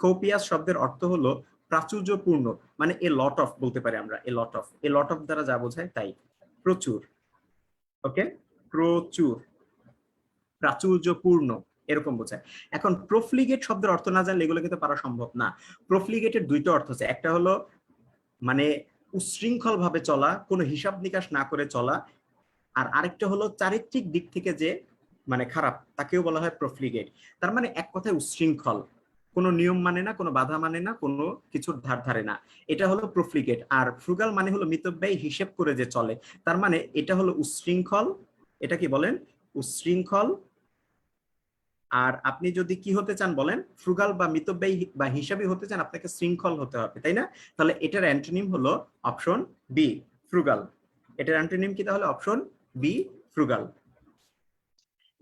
কোপিয়াস শব্দের অর্থ হলো প্রাচুর্যপূর্ণ, মানে এ লট অফ বলতে পারি আমরা। এ lot of, A lot of দ্বারা যা বোঝায় তাই, প্রচুর। ওকে, প্রচুর, প্রাচুর্যপূর্ণ, এরকম বোঝায়। এখন প্রফলিগেট শব্দের অর্থ না জানলে এগুলো কিন্তু পারা সম্ভব না। প্রফলিগেটের দুইটা অর্থ আছে, একটা হলো মানে উচ্ছৃঙ্খল ভাবে চলা, কোনো হিসাব নিকাশ না করে চলা। আর আরেকটা হলো চারিত্রিক দিক থেকে যে মানে খারাপ, তাকেও বলা হয় প্রফলিগেট। তার মানে এক কথায় উচ্ছৃঙ্খল, কোনো নিয়ম মানে না, কোনো বাধা মানে না, কোনো কিছুর ধার ধারে না, এটা হলো প্রফলিগেট। আর ফ্রুগাল মানে হলো মিতব্যয়ী, হিসেব করে যে চলে। তার মানে এটা হলো উচ্ছৃঙ্খল। এটা কি বলেন? উচ্ছৃঙ্খল। আর আপনি যদি কি হতে চান বলেন, ফ্রুগাল বা মিতব্যয়ী বা হিসাবী হতে চান, আপনাকে শৃঙ্খল হতে হবে, তাই না? তাহলে এটার অ্যান্টোনিম হলো অপশন বি, ফ্রুগাল। এটার অ্যান্টোনিম কি তাহলে? Option B, frugal.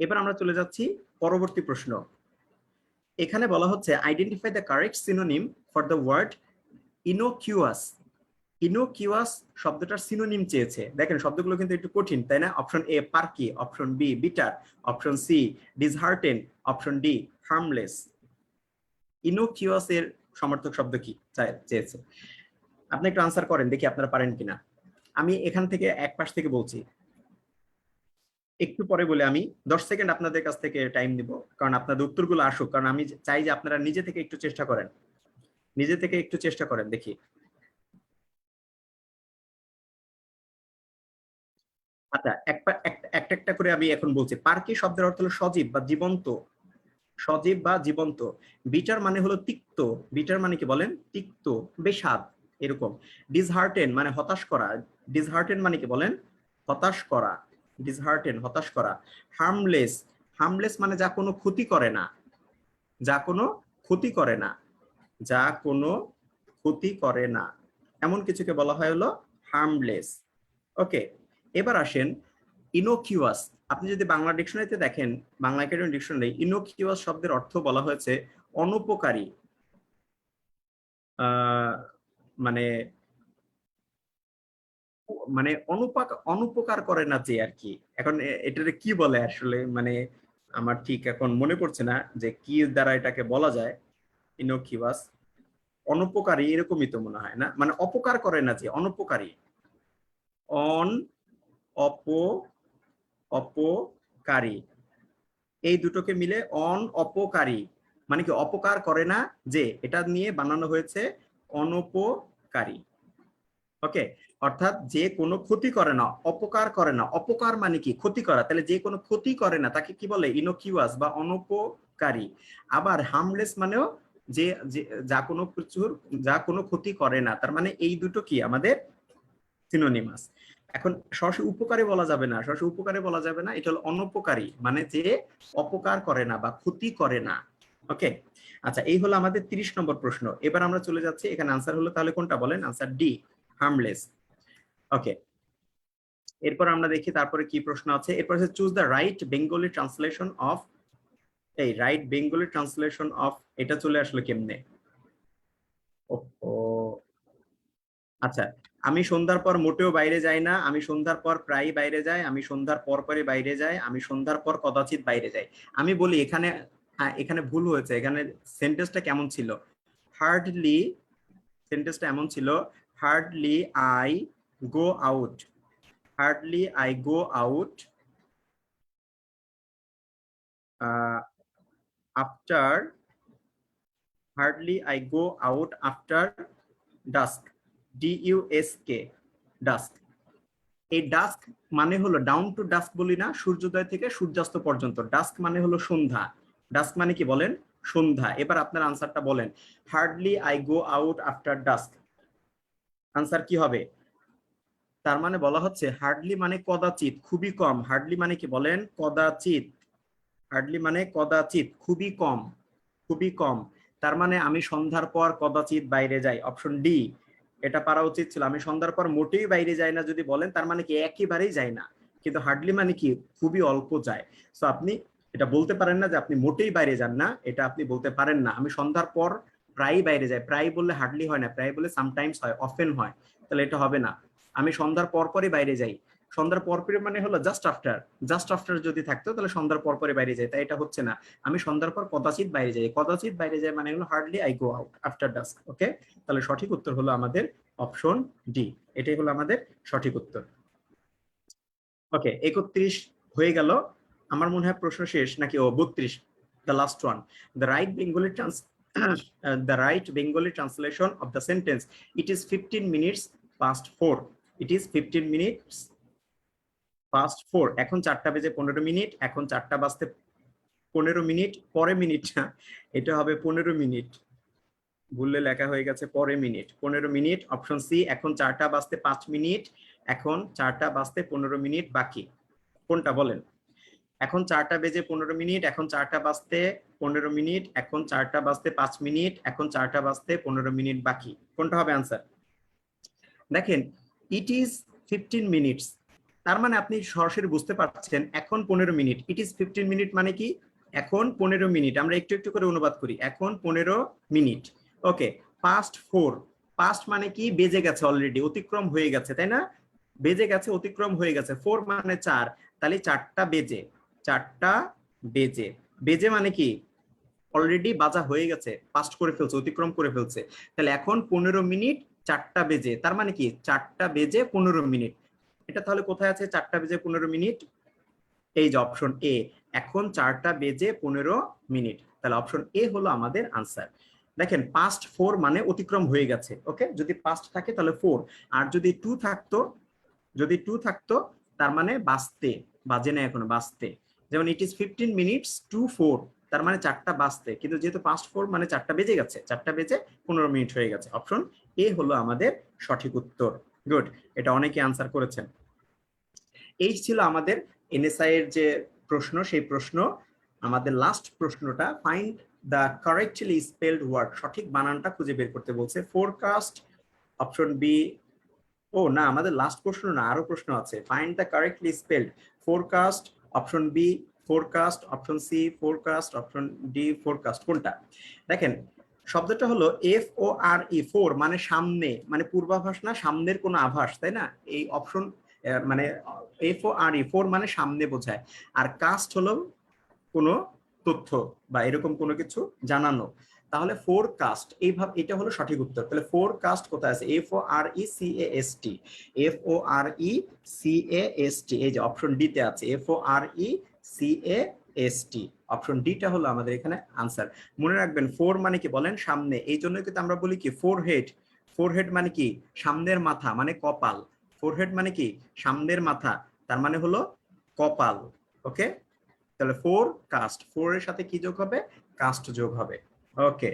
এবার আমরা চলে যাচ্ছি পরবর্তী প্রশ্ন। এখানে বলা হচ্ছে identify the correct synonym for the word innocuous. Innocuous শব্দটার সিনোনিম চেয়েছে। দেখেন শব্দগুলো কিন্তু একটু কঠিন, তাই না? Option A perky, option B bitter, option C dishearten, option D harmless. Innocuous এর সমার্থক শব্দ কি চেয়েছে? আপনি একটু আনসার করেন দেখি আপনারা পারেন কিনা। আমি এখান থেকে এক পাশ থেকে বলছি, একটু পরে বলে আমি 10 সেকেন্ড আপনাদের কাছ থেকে টাইম নিব, কারণ আপনাদের উত্তরগুলো আসুক। কারণ আমি চাই যে আপনারা নিজে থেকে একটু চেষ্টা করেন, নিজে থেকে একটু চেষ্টা করেন দেখি। আচ্ছা, একটা একটা করে আমি এখন বলছি। পার্কি শব্দের অর্থ হলো সজীব বা জীবন্ত, সজীব বা জীবন্ত। বিটার মানে হলো তিক্ত। বিটার মানে কি বলেন? তিক্ত, বেস্বাদ, এরকম। ডিসহার্টেন মানে হতাশ করা। ডিসহার্টেন মানে কি বলেন? হতাশ করা। ডিসহার্টেন, হতাশ করা। হার্মলেস, হার্মলেস মানে যা কোনো ক্ষতি করে না, যা কোনো ক্ষতি করে না, যা কোনো ক্ষতি করে না, এমন কিছুকে বলা হয় হলো হার্মলেস। ওকে। এবার আসেন ইনোকিউয়াস। আপনি যদি বাংলা ডিকশনারিতে দেখেন, বাংলা একাডেমি ডিকশনারি, ইনোকিউয়াস শব্দের অর্থ বলা হয়েছে অনুপকারী। মানে মানে অনুপকার করে না যে আর কি। এখন এটারে কি বলে আসলে, মানে আমার ঠিক এখন মনে পড়ছে না যে কি দ্বারা এটাকে বলা যায়। ইনোকিউয়াস, অনুপকারী এরকমই তো মনে হয়, না? মানে অপকার করে না যে, অনুপকারী। অন, অপ, অপকারী, এই দুটোকে মিলে অন অপকারী, মানে কি অপকার করে না যে, এটা নিয়ে বানানো হয়েছে অনুপকারী। ওকে। অর্থাৎ যে কোনো ক্ষতি করে না, অপকার করে না। অপকার মানে কি? ক্ষতি করা। তাহলে যে কোনো ক্ষতি করে না তাকে কি বলে? ইনোকিউয়াস বা অনুপকারী। আবার হার্মলেস মানেও যে যা কোনো কিছুর, যা কোনো ক্ষতি করে না। তার মানে এই দুটো কি আমাদের সিনোনিমাস। এখন সরাসরি উপকারী বলা যাবে না, সরাসরি উপকারী বলা যাবে না, এটা হলো অনুপকারী, মানে যে অপকার করে না বা ক্ষতি করে না। ওকে। আচ্ছা, এই হলো আমাদের 30 নম্বর প্রশ্ন। এবার আমরা চলে যাচ্ছি, এখানে আনসার হলো তাহলে কোনটা বলেন? Answer D, harmless. ওকে। এরপর আমরা দেখি তারপরে কি প্রশ্ন আছে। এরপর হচ্ছে choose the right Bengali translation of. এই রাইট বেঙ্গলি ট্রান্সলেশন অফ, এটা চলে আসলো কেমনে? ও, আচ্ছা। আমি সন্ধ্যার পর মোটেও বাইরে যাই না, আমি সন্ধ্যার পর প্রায় বাইরে যাই, আমি সন্ধ্যার পর পরে বাইরে যাই, আমি সন্ধ্যার পর কদাচিৎ বাইরে যাই। আমি বলি এখানে, হ্যাঁ এখানে ভুল হয়েছে। এখানে সেন্টেন্সটা কেমন ছিল? হার্ডলি, সেন্টেন্সটা এমন ছিল, hardly I go out, hardly I go out after, hardly I go out after dusk, dusk, dusk। এই ডাস্ক মানে হলো ডাউন টু ডাস্ক বলি না, সূর্যোদয় থেকে সূর্যাস্ত পর্যন্ত। ডাস্ক মানে হলো সন্ধ্যা। ডাস্ক মানে কি বলেন? সন্ধ্যা। এবার আপনার আনসারটা বলেন, hardly I go out after dusk, answer কি হবে? তার মানে বলা হচ্ছে হার্ডলি মানে কদাচিৎ, খুবই কম। হার্ডলি মানে কি বলেন? কদাচিৎ। হার্ডলি মানে কদাচিৎ, খুবই কম, খুবই কম। তার মানে আমি সন্ধ্যার পর কদাচিৎ বাইরে যাই, অপশন ডি। এটা পারা উচিত ছিল। আমি সন্ধ্যার পর মোটেই বাইরে যাই না যদি বলেন, তার মানে কি একেবারেই যাই না। কিন্তু হার্ডলি মানে কি খুবই অল্প যায়। সো আপনি এটা বলতে পারেন না যে আপনি মোটেই বাইরে যান না, এটা আপনি বলতে পারেন না। আমি সন্ধ্যার পর প্রায় বাইরে যাই, প্রায় বললে হার্ডলি হয় না, প্রায় বলে সামটাইমস হয়, অফেন হয়, তাহলে এটা হবে না। আমি সন্ধ্যার পর পরই বাইরে যাই, সন্ধ্যার পরপরই মানে হলো জাস্ট আফটার। জাস্ট আফটার যদি থাকতো তাহলে সন্ধ্যার পরপরই বাইরে যাই, তাই এটা হচ্ছে না। আমি সন্ধ্যার পর কদাচিৎ বাইরে যাই, কদাচিৎ বাইরে যাই মানে হলো hardly I go out after dusk. Okay, তাহলে সঠিক উত্তর হলো আমাদের অপশন ডি। এটাই হলো আমাদের সঠিক উত্তর। ওকে, 31 হয়ে গেল। আমার মনে হয় প্রশ্ন শেষ নাকি? ও 32, the last one. The right Bengali the right Bengali translation of the sentence, it is 15 minutes past 4, it is 15 minutes past 4। এখন 4টা বেজে 15 মিনিট, এখন 4টা বাজতে 15 মিনিট, পরে মিনিট না, এটা হবে 15 মিনিট, ভুলে লেখা হয়ে গেছে পরে মিনিট, 15 মিনিট, অপশন সি। এখন 4টা বাজতে 5 মিনিট, এখন 4টা বাজতে 15 মিনিট বাকি। কোনটা বলেন? এখন 4টা বেজে 15 মিনিট, এখন 4টা বাজতে 15 মিনিট, এখন 4টা বাজতে 5 মিনিট, এখন 4টা বাজতে 15 মিনিট বাকি। কোনটা হবে আনসার? দেখেন, ইট ইজ 15 মিনিটস, তার মানে আপনি সরাসরি বুঝতে পারছেন এখন 15 মিনিট। ইট ইজ 15 মিনিট মানে কি? এখন 15 মিনিট। আমরা একটু একটু করে অনুবাদ করি, এখন 15 মিনিট। ওকে, পাস্ট 4, পাস্ট মানে কি? বেজে গেছে, অলরেডি অতিক্রম হয়ে গেছে, তাই না? বেজে গেছে, অতিক্রম হয়ে গেছে। 4 মানে 4, তাহলে 4টা বেজে, 4টা বেজে, বেজে মানে কি? অলরেডি বাজা হয়ে গেছে, পাস্ট করে ফেলছে, অতিক্রম করে ফেলছে। তাহলে এখন 15 মিনিট 4টা বেজে, তার মানে কি 4টা বেজে 15 মিনিট। এটা তাহলে কোথায় আছে 4টা বেজে 15 মিনিট? এই যে অপশন এ, এখন 4টা বেজে 15 মিনিট। তাহলে অপশন এ হলো আমাদের আনসার। দেখেন, পাস্ট 4 মানে অতিক্রম হয়ে গেছে। ওকে, যদি পাস্ট থাকে তাহলে 4, আর যদি 2 থাকতো, যদি 2 থাকতো তার মানে বাজতে, বাজে না এখনো, বাজতে। যেমন ইট ইজ 15 মিনিটস টু 4, তার মানে 4টা বাজতে, কিন্তু যেহেতু পাস্ট 4 মানে 4টা বেজে গেছে, 4টা বেজে 15 মিনিট হয়ে গেছে। অপশন এ হলো আমাদের সঠিক উত্তর। গুড, এটা অনেকে আনসার করেছেন। এই ছিল আমাদের এনএসআই এর যে প্রশ্ন, সেই প্রশ্ন। আমাদের লাস্ট প্রশ্নটা, find the correctly spelled word, সঠিক বানানটা খুঁজে বের করতে বলছে। Forecast, option B. ও না, আমাদের লাস্ট প্রশ্ন না, আরো প্রশ্ন আছে। Find the correctly spelled forecast, option B forecast, option C forecast, option D forecast. কোনটা? দেখেন, শব্দটা হলো এফ ও আর ই, ফোর মানে সামনে, মানে পূর্বাভাস না, সামনের কোনো আভাস, তাই না? এই অপশন মানে এফ ও আর ই, ফোর মানে সামনে বোঝায়। আর কাস্ট হলো কোনো তথ্য বা এরকম কোনো কিছু জানানো। তাহলে ফোরকাস্ট, এইভাবে এটা হলো সঠিক উত্তর। তাহলে ফোরকাস্ট কোথায় আছে? F O R E C A S T, F O R E C A S T, এই যে অপশন ডি তে আছে, F O R E C A S T. Option ডিটা হলো আমাদের এখানে আনসার। মনে রাখবেন, ফোর মানে কি বলেন? সামনে। এই জন্য কিন্তু আমরা বলি কি ফোরহেড। ফোরহেড মানে কি? সামনের মাথা, মানে কপাল। ফোরহেড মানে কি? সামনের মাথা, তার মানে হলো কপাল। ওকে, তাহলে ফোর কাস্ট, ফোর এর সাথে কি যোগ হবে? কাস্ট যোগ হবে। ওকে,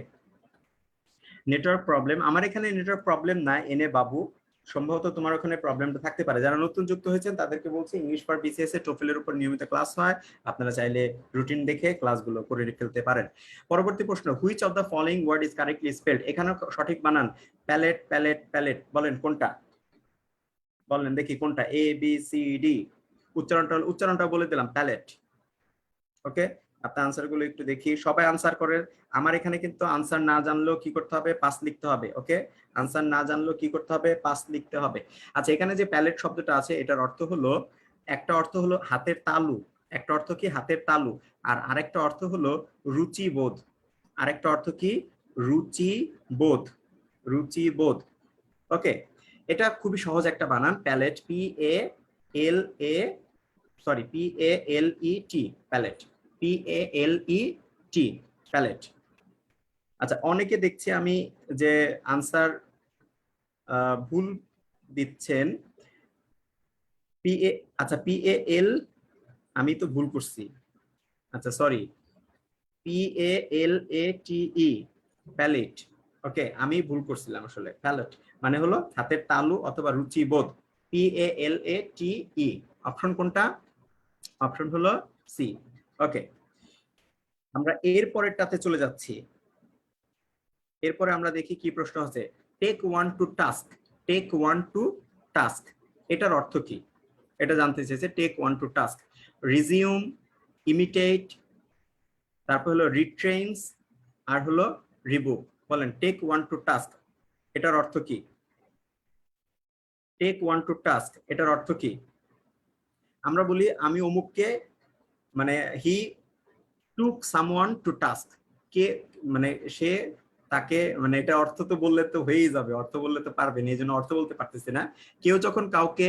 নেটওয়ার্ক প্রবলেম। আমার এখানে নেটওয়ার্ক প্রবলেম না, এনে বাবু, সম্ভবত তোমার ওখানে প্রবলেমটা থাকতে পারে। যারা নতুন যুক্ত হয়েছেন তাদেরকে বলছি, ইংলিশ ফর বিসিএস এর টোফেলের উপর নিয়মিত ক্লাস হয়, আপনারা চাইলে রুটিন দেখে ক্লাসগুলো করে ফেলতে পারেন। পরবর্তী প্রশ্ন, which of the following word is correctly spelled? এখানে সঠিক বানান প্যালেট, প্যালেট, প্যালেট। বলেন কোনটা? বলেন দেখি কোনটা? A B C D. উচ্চারণটা বলে দিলাম, প্যালেট। ওকে, আপনার আনসার গুলো একটু দেখি, সবাই আনসার করে। আমার এখানে কিন্তু আনসার না জানলেও কি করতে হবে? পাস লিখতে হবে। ওকে, আনসার না জানলেও কি করতে হবে? পাস লিখতে হবে। আচ্ছা, এখানে যে প্যালেট শব্দটা আছে, এটার অর্থ হলো, একটা অর্থ হলো হাতের তালু, একটা অর্থ কি? হাতের তালু। আর আরেকটা অর্থ হলো রুচিবোধ। আরেকটা অর্থ কি? রুচিবোধ, রুচিবোধ। ওকে, এটা খুবই সহজ একটা বানান, pallet, PALET, pallet, PALET, pallet. আচ্ছা, অনেকে দেখছি আমি যে আনসার ভুল দিচ্ছেন, আচ্ছা PAL, আমি তো ভুল করছি, আচ্ছা সরি, PALATE, প্যালেট। ওকে, আমি ভুল করছিলাম, আসলে প্যালেট মানে হলো হাতের তালু অথবা রুচিবোধ। PALATE, অপশন কোনটা? অপশন হলো সি। ওকে, আমরা এর পরেরটাতে চলে যাচ্ছি। এরপরে আমরা দেখি কি প্রশ্ন আছে। Take one to task, take one to task, এটার অর্থ কি? এটা জানতে চেয়েছে। Take one to task, resume, imitate, তারপর হলো রিট্রেন্স, আর হলো রিবুক। বলেন টেক ওয়ান টু টাস্ক এটার অর্থ কি? টেক ওয়ান টু টাস্ক এটার অর্থ কি? আমরা বলি আমি অমুককে, মানে হি টুক সামওয়ান টু টাস্ক, কে মানে সে তাকে, মানে এটা অর্থ তো বললে তো হয়েই যাবে, অর্থ বললে তো পারবেন, এই জন্য অর্থ বলতে পারতেছি না। কেউ যখন কাউকে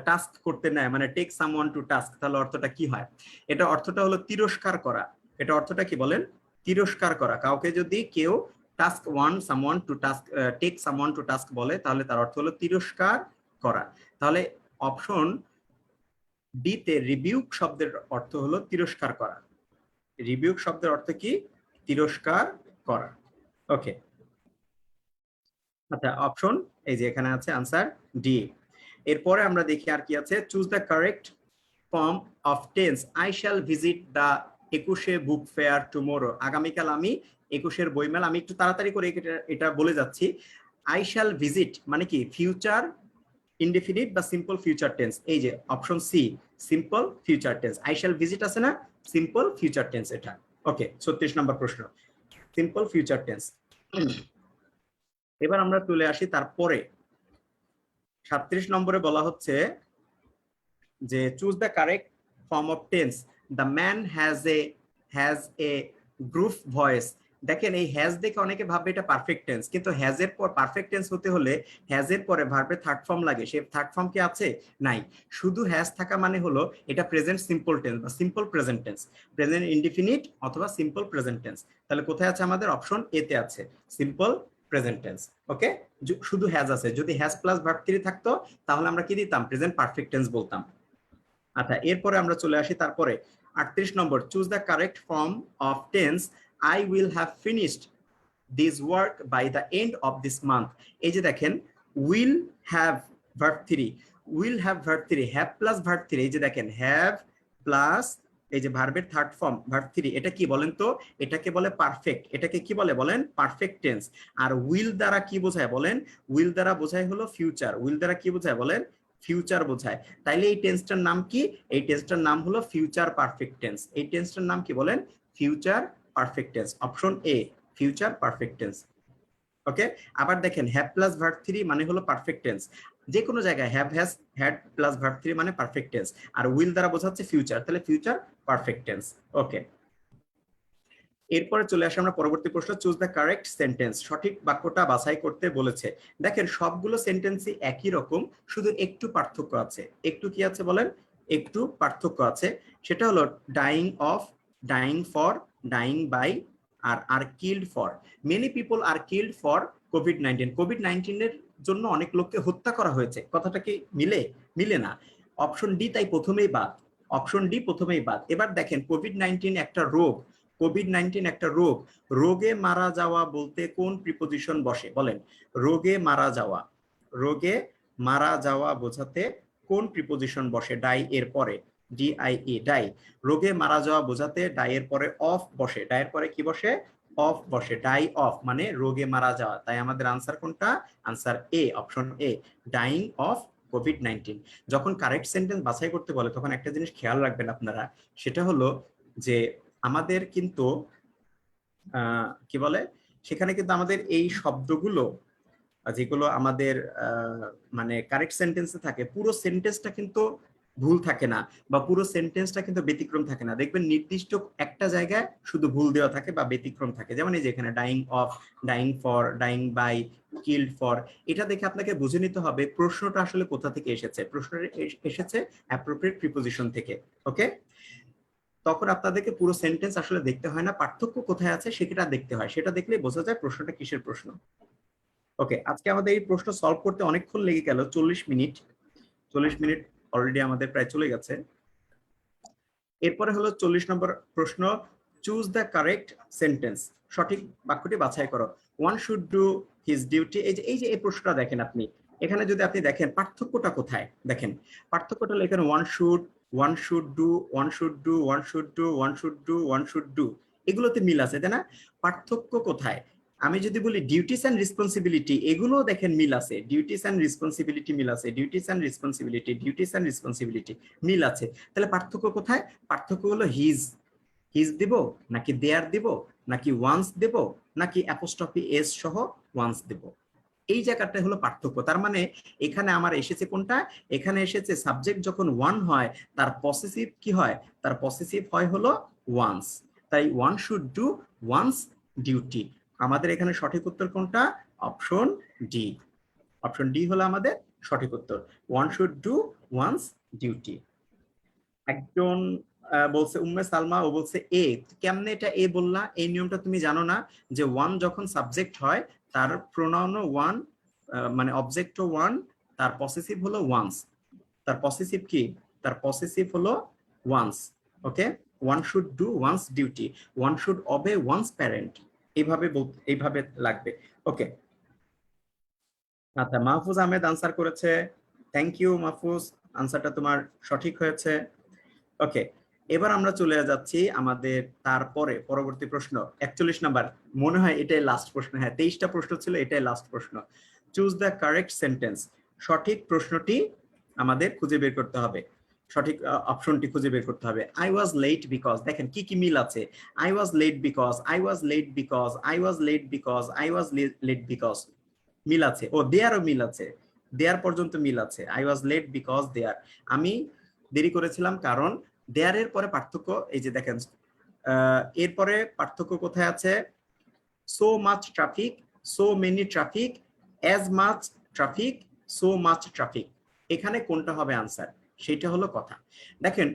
টাস্ক করতে নেয়, মানে টেক সামওয়ান টু টাস্ক, তাহলে অর্থটা কি হয়? এটা অর্থটা হলো তিরস্কার করা। এটা অর্থটা কি বলেন? তিরস্কার করা। কাউকে যদি কেউ task one someone to task, take someone to task বলে, তাহলে তার অর্থ হলো তিরস্কার করা। তাহলে অপশন ডি তে রিবিউক শব্দের অর্থ হলো তিরস্কার করা। রিবিউক শব্দের অর্থ কি? তিরস্কার করা। ওকে, আচ্ছা অপশন এই যে এখানে আছে আনসার ডি। এরপরে আমরা দেখি আর কি আছে। Choose the correct form of tense, I shall visit the 21শে বুক ফেয়ার টুমোরো, আগামীকাল আমি 21এর বইমেলা। আমি একটু তাড়াতাড়ি করে এটা বলে যাচ্ছি। আই শ্যাল ভিজিট মানে কি? ফিউচার ইনডেফিনিট বা সিম্পল ফিউচার টেন্স। এই যে option C, simple future tense. I shall visit আছে না, সিম্পল ফিউচার টেন্স এটা। ওকে, 36 নম্বর প্রশ্ন, সিম্পল ফিউচার টেন্স। এবার আমরা চলে আসি তারপরে 37 নম্বরে বলা হচ্ছে যে choose the correct form of tense, the man has a group voice. দেখেন এই হ্যাজ দেখে অনেকে ভাববে এটা পারফেক্ট টেন্স, কিন্তু হ্যাজ এর পর পারফেক্ট টেন্স হতে হলে হ্যাজ এর পরে ভার্বের থার্ড ফর্ম লাগে। সে থার্ড ফর্ম কি আছে? নাই। শুধু হ্যাজ থাকা মানে হলো এটা প্রেজেন্ট সিম্পল টেন্স বা simple present tense, present indefinite অথবা সিম্পল প্রেজেন্ট টেন্স। তাহলে কোথায় আছে? আমাদের অপশন এ তে আছে, সিম্পল প্রেজেন্ট টেন্স। ওকে, শুধু হ্যাজ আছে। যদি হ্যাজ প্লাস ভার্ব 3 থাকতো তাহলে আমরা কি দিতাম? প্রেজেন্ট পারফেক্ট টেন্স বলতাম। আচ্ছা, এরপরে আমরা চলে আসি তারপরে 38 নম্বর, choose the correct form of tense, I will have finished this work by the end of this month. এই যে দেখেন, will have verb 3, will have verb 3, have plus verb 3। এই যে দেখেন, হ্যাভ প্লাস এই যে ভার্বের থার্ড ফর্ম ভার্ব 3, এটা কি বলেন তো? এটাকে বলে পারফেক্ট। এটাকে কি বলে বলেন? Perfect tense. আর উইল দ্বারা কি বোঝায় বলেন? উইল দ্বারা বোঝায় হলো ফিউচার। উইল দ্বারা কি বোঝায় বলেন? ফিউচার বোঝায়। তাইলে এই টেন্সটার নাম কি? এই টেন্সটার নাম হলো ফিউচার পারফেক্ট টেন্স। এই টেন্সটার নাম কি বলেন? Future perfect tense. Option A, future perfect tense. Okay, আবার দেখেন, হ্যাভ প্লাস ভার্ব 3 মানে হলো পারফেক্ট টেন্স। যে কোনো জায়গায় have, has, had plus verb 3 মানে পারফেক্ট টেন্স। আর উইল দ্বারা বোঝাচ্ছে ফিউচার, তাহলে ফিউচার পারফেক্ট টেন্স। ওকে, এরপরে চলে আসে আমরা পরবর্তী প্রশ্ন, চুজ দ্য কারেক্ট সেন্টেন্স, সঠিক বাক্যটা বাছাই করতে বলেছে। দেখেন সবগুলো সেন্টেন্সই একই রকম, শুধু একটু পার্থক্য আছে। একটু কি আছে বলেন? একটু পার্থক্য আছে। সেটা হলো dyeing of, dying for, dying by, R R killed for. Many people R killed for COVID-19. COVID-19 এর জন্য অনেক লোককে হত্যা করা হয়েছে। কথাটা কি মিলে? মিলে না। অপশন ডি তাই প্রথমেই বাদ। অপশন ডি প্রথমেই বাদ। এবার দেখেন, কোভিড-19 একটা রোগ, কোভিড-19 একটা রোগ। রোগে মারা যাওয়া বলতে কোন প্রিপোজিশন বসে বলেন? রোগে মারা যাওয়া, রোগে মারা যাওয়া বোঝাতে কোন প্রিপোজিশন বসে ডাই এর পরে? ডিআইই, ডাই। রোগে মারা যাওয়া বোঝাতে ডাই এর পরে অফ বসে। ডাই এর পরে কি বসে? অফ বসে। ডাই অফ মানে রোগে মারা যাওয়া। তাই আমাদের আনসার কোনটা? Answer A, option A, dying of কোভিড-19। যখন কারেক্ট সেন্টেন্স বাছাই করতে বলে তখন একটা জিনিস খেয়াল রাখবেন আপনারা, সেটা হলো যে আমাদের কিন্তু কি বলে, সেখানে কিন্তু আমাদের এই শব্দগুলো যেগুলো আমাদের মানে কারেক্ট সেন্টেন্সে থাকে, পুরো সেন্টেন্সটা কিন্তু ভুল থাকে না, বা পুরো সেন্টেন্সটা কিন্তু ব্যতিক্রম থাকে না। দেখবেন নির্দিষ্ট একটা জায়গায় শুধু ভুল দেওয়া থাকে বা ব্যতিক্রম থাকে, যেমন এই যে এখানে dying of, dying for, dying by, killed for. এটা দেখে আপনাকে বুঝে নিতে হবে প্রশ্নটা আসলে কোথা থেকে এসেছে। প্রশ্নটা এসেছে অ্যাপ্রোপ্রিয়েট প্রিপোজিশন থেকে। ওকে, তখন আপনাদেরকে পুরো সেন্টেন্স আসলে দেখতে হয় না, পার্থক্য কোথায় আছে সেটা দেখতে হয়, সেটা দেখলেই বোঝা যায় প্রশ্নটা কিসের প্রশ্ন। ওকে, আজকে আমাদের এই প্রশ্ন সলভ করতে অনেকক্ষণ লেগে গেল, 40 মিনিট। 40 মিনিট অলরেডি আমাদের প্রায় চলে গেছে। এরপরে হলো 40 নম্বর প্রশ্ন, চুজ দ্য কারেক্ট সেন্টেন্স, সঠিক বাক্যটি বাছাই করো। One should do his duty. এই যে এই প্রশ্নটা দেখেন আপনি, এখানে যদি আপনি দেখেন পার্থক্যটা কোথায়, দেখেন পার্থক্যটা হলো এখানে one should, one should do, one should do, one should do, one should do, one should do, এগুলোতে মিল আছে তাই না? পার্থক্য কোথায়? আমি যদি বলি ডিউটিস এন্ড রেসপন্সিবিলিটি, এগুলো দেখেন মিল আছে, ডিউটিস এন্ড রেসপন্সিবিলিটি মিল আছে, duties and responsibility, duties and responsibility মিল আছে। তাহলে পার্থক্য কোথায়? পার্থক্য হলো হিজ, হিজ দিব নাকি দেয়ার দিব, নাকি ওয়ান্স দেব, নাকি অ্যাপোস্ট্রফি এস সহ ওয়ান্স দেব, এই জায়গাটা হলো পার্থক্য। তার মানে এখানে আমার এসেছে কোনটা, এখানে এসেছে সাবজেক্ট যখন ওয়ান হয় তার পসেসিভ কি হয়, তার পসেসিভ হয় হলো ওয়ান্স। তাই one should do one's duty. আমাদের এখানে সঠিক উত্তর কোনটা? Option D. অপশন ডি হলো আমাদের সঠিক উত্তর, one should do one's duty. একজন বলছে উম্মে সালমা, ও বলছে এ, কেমনে এটা এ বললা? এই নিয়মটা তুমি জানো না যে ওয়ান যখন সাবজেক্ট হয় তার প্রোনাউনও ওয়ান, মানে অবজেক্টও ওয়ান, তার পসেসিভ হলো ওয়ান্স। তার পসেসিভ কি? তার পসেসিভ হলো one's. Okay, one should do one's duty, one should obey one's parent, এইভাবে এইভাবে লাগবে। ওকে, আচ্ছা মাহফুজ আহমেদ আনসার করেছে, থ্যাংক ইউ মাহফুজ, আনসারটা তোমার সঠিক হয়েছে। ওকে, এবার আমরা চলে যাচ্ছি আমাদের তারপরে পরবর্তী প্রশ্ন 41 নাম্বার, মনে হয় এটাই লাস্ট প্রশ্ন। হ্যাঁ, 23টা প্রশ্ন ছিল, এটাই লাস্ট প্রশ্ন। চুজ দ্য কারেক্ট সেন্টেন্স, সঠিক প্রশ্নটি আমাদের খুঁজে বের করতে হবে, সঠিক অপশনটি খুঁজে বের করতে হবে। আই ওয়াজ লেট বিকজ, দেখেন কি কি মিল আছে, I was late because, I was late because, I was late because, I was late because, মিল আছে। ও দেয়ারও মিল আছে, দেয়ার পর্যন্ত মিল আছে, I was late because there, আমি দেরি করেছিলাম কারণ, দেয়ারের পরে পার্থক্য এই যে দেখেন, এরপরে পার্থক্য কোথায় আছে, so much traffic, so many traffic, as much traffic, so much traffic, এখানে কোনটা হবে আনসার, সেটা হলো কথা। দেখেন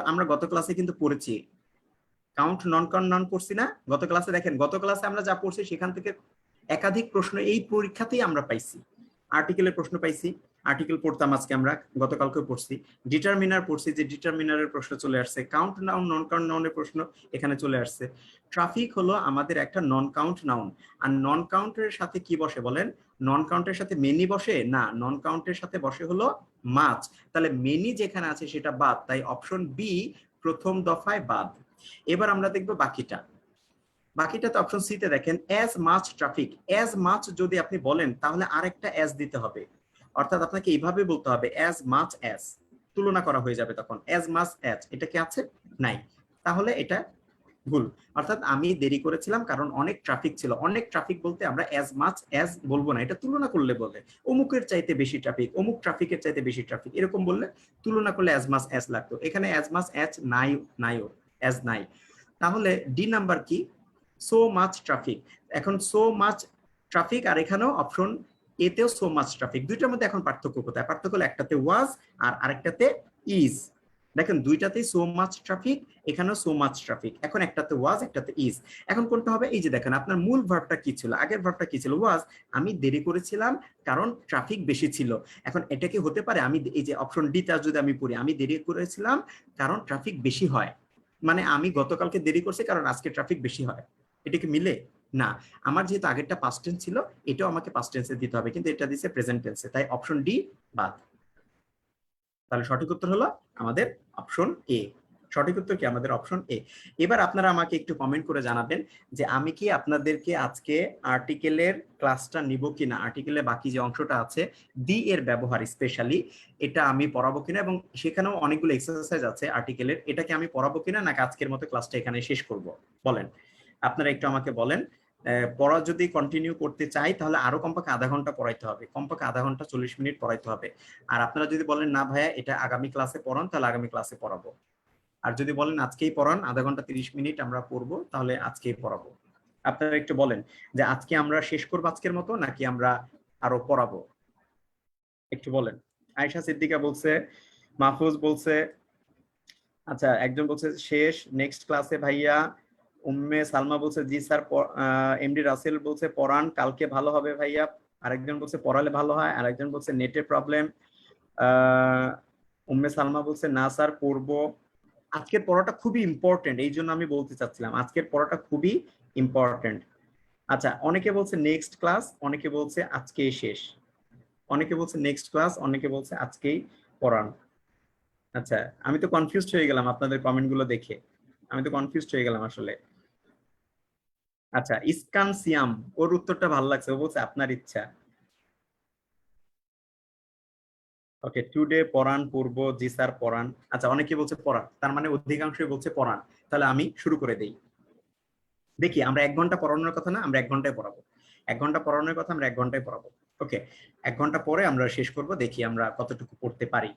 আমরা গত ক্লাসে কিন্তু পড়েছি কাউন্ট নন কাউন্ট নাউন পড়ছি না গত ক্লাসে। দেখেন গত ক্লাসে আমরা যা পড়ছি সেখান থেকে একাধিক প্রশ্ন এই পরীক্ষাতেই আমরা পাইছি। আর্টিকেলের প্রশ্ন পাইছি, আর্টিকেল পড়তাম আজকে আমরা, গতকালকে পড়ছি। ডিটারমিনার পড়ছি, যে ডিটারমিনারের প্রশ্ন চলে আসছে। কাউন্ট নাউন নন কাউন্ট নাউনের প্রশ্ন এখানে চলে আসছে। ট্রাফিক হলো আমাদের একটা নন কাউন্ট নাউন, আর নন কাউন্টের সাথে কি বসে বলেন? নন কাউন্টের সাথে মেনি বসে না, নন কাউন্টের সাথে বসে হলো মাছ। তাহলে মেনি যেখানে আছে সেটা বাদ, তাই অপশন বি প্রথম দফায় বাদ। এবার আমরা দেখবো বাকিটা। বাকিটাতে অপশন সি তে দেখেন as much traffic, as much যদি আপনি বলেন তাহলে আরেকটা অ্যাজ দিতে হবে, অর্থাৎ আপনাকে এইভাবে বলতে হবে অ্যাজ মাচ অ্যাজ, তুলনা করা হয়ে যাবে তখন। অ্যাজ মাচ অ্যাজ এটা কি আছে? নাই, তাহলে এটা ভুল। অর্থাৎ আমি দেরি করেছিলাম কারণ অনেক ট্রাফিক ছিল। অনেক ট্রাফিক বলতে আমরা অ্যাজ মাচ অ্যাজ বলবো না, এটা তুলনা করলে বলে অমুকের চাইতে বেশি ট্রাফিক, অমুক ট্রাফিকের চাইতে বেশি ট্রাফিক, এরকম বললে তুলনা করলে অ্যাজ মাচ অ্যাজ লাগতো। এখানে অ্যাজ মাচ অ্যাজ নাই, নাইও অ্যাজ নাই। তাহলে ডি নাম্বার কি? So much traffic. এখন সো মাচ ট্রাফিক, আর এখানেও অপশন এতেও সো মাচ ট্রাফিক, দুইটার মধ্যে এখন পার্থক্য কোথায়? পার্থক্য হলো একটাতে ওয়াজ আর আরেকটাতে ইজ। দেখেন দুইটাতেই সো মাচ ট্রাফিক, এখানেও সো মাচ ট্রাফিক, এখন একটাতে ওয়াজ একটাতে ইজ। এখন কোনটা হবে? এই যে দেখেন আপনার মূল ভার্বটা কি ছিল, আগের ভার্বটা কি ছিল? ওয়াজ, আমি দেরি করেছিলাম কারণ ট্রাফিক বেশি ছিল। এখন এটা কি হতে পারে, আমি এই যে অপশন ডি টা যদি আমি পড়ি, আমি দেরি করেছিলাম কারণ ট্রাফিক বেশি হয়, মানে আমি গতকালকে দেরি করছি কারণ আজকে ট্রাফিক বেশি হয়, এটা কি মিলে? না। আমার যেহেতু আগেরটা পাস্ট টেন্স ছিল, এটাও আমাকে পাস্ট টেন্সে দিতে হবে, কিন্তু এটা দিছে প্রেজেন্ট টেন্সে, তাই অপশন ডি বাদ। তাহলে সঠিক উত্তর হলো আমাদের অপশন এ। সঠিক উত্তর কি? আমাদের অপশন এ। এবার আপনারা আমাকে একটু কমেন্ট করে জানাবেন যে আমি কি আপনাদেরকে আজকে আর্টিকেলের ক্লাসটা নিব কিনা, আর্টিকেলের বাকি যে অংশটা আছে দি এর ব্যবহার স্পেশালি, এটা আমি পড়াবো কিনা, এবং সেখানেও অনেকগুলো এক্সারসাইজ আছে আর্টিকেলের, এটাকে আমি পড়াবো কিনা, নাকি আজকের মতো ক্লাসটা এখানে শেষ করব? বলেন, আপনারা একটু আমাকে বলেন। পড়া যদি কন্টিনিউ করতে চাই তাহলে আরো কমপক্ষে আধা ঘন্টা পড়াইতে হবে, কমপক্ষে আধা ঘন্টা 40 মিনিট পড়াইতে হবে। আর আপনারা যদি বলেন না ভাইয়া এটা আগামী ক্লাসে পড়ান, তাহলে আগামী ক্লাসে পড়াবো। আর যদি বলেন আজকেই পড়ান, আধা ঘন্টা 30 মিনিট আমরা পড়বো, তাহলে আজকেই পড়াবো। আপনারা একটু বলেন যে আজকে আমরা শেষ করবো আজকের মতো, নাকি আমরা আরো পড়াবো, একটু বলেন। আয়েশা সিদ্দিকা বলছে, মাহফুজ বলছে, আচ্ছা একজন বলছে শেষ, নেক্সট ক্লাসে ভাইয়া। উম্মে সালমা বলছে জি স্যার। এমডি রাসেল বলছে পড়ান, কালকে ভালো হবে ভাইয়া। আরেকজন বলছে পড়ালে ভালো হয়, আরেকজন বলছে নেটের প্রবলেম। উম্মে সালমা বলছে না স্যার পড়বো। আজকের পড়াটা খুবই ইম্পর্টেন্ট, এই জন্য আমি বলতে চাচ্ছিলাম আজকের পড়াটা খুবই ইম্পর্টেন্ট। আচ্ছা, অনেকে বলছে নেক্সট ক্লাস, অনেকে বলছে আজকেই শেষ, অনেকে বলছে নেক্সট ক্লাস, অনেকে বলছে আজকেই পড়ান। আচ্ছা, আমি তো কনফিউজড হয়ে গেলাম আপনাদের কমেন্ট গুলো দেখে, আমি তো কনফিউজড হয়ে গেলাম আসলে। আচ্ছা, ইসকান সিয়াম, ওর উত্তরটা ভালো লাগছে, ও বলছে আপনার ইচ্ছা। ওকে, টুডে পড়ান, পড়বো, জি স্যার পড়ান। আচ্ছা, অনেকে বলছে পড়ান, তার মানে অধিকাংশই বলছে পড়ান। তাহলে আমি শুরু করে দেই। দেখি, আমরা 1 ঘন্টা পড়ানোর কথা না, আমরা 1 ঘন্টায় পড়াবো। 1 ঘন্টা পড়ানোর কথা, আমরা 1 ঘন্টায় পড়াবো। ওকে, 1 ঘন্টা পরে আমরা শেষ করব, দেখি আমরা কতটুকু পড়তে পারি।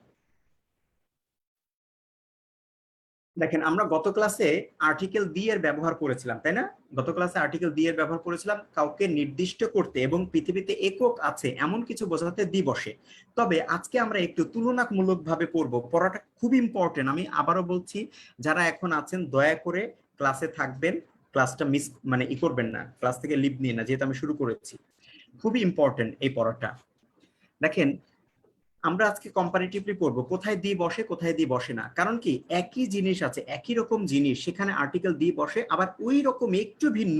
দেখেন, আমরা গত ক্লাসে আর্টিকেল দি এর ব্যবহার করেছিলাম, তাই না? গত ক্লাসে আর্টিকেল দি এর ব্যবহার করেছিলাম কাউকে নির্দিষ্ট করতে এবং পৃথিবীতে একক আছে এমন কিছু বোঝাতে দি বসে। তবে আজকে আমরা একটু তুলনামূলক ভাবে পড়বো, পড়াটা খুব ইম্পর্টেন্ট। আমি আবারও বলছি, যারা এখন আছেন দয়া করে ক্লাসে থাকবেন, ক্লাসটা মিস মানে করবেন না, ক্লাস থেকে লিভ নিয়ে না, যেহেতু আমি শুরু করেছি। খুবই ইম্পর্টেন্ট এই পড়াটা। দেখেন, আমরা আজকে কম্পারেটিভলি পড়বো কোথায় দি বসে, কোথায় দি বসে না। কারণ কি, একই জিনিস আছে, একই রকম জিনিস, সেখানে আর্টিকেল দি বসে, আবার ওই রকম একটু ভিন্ন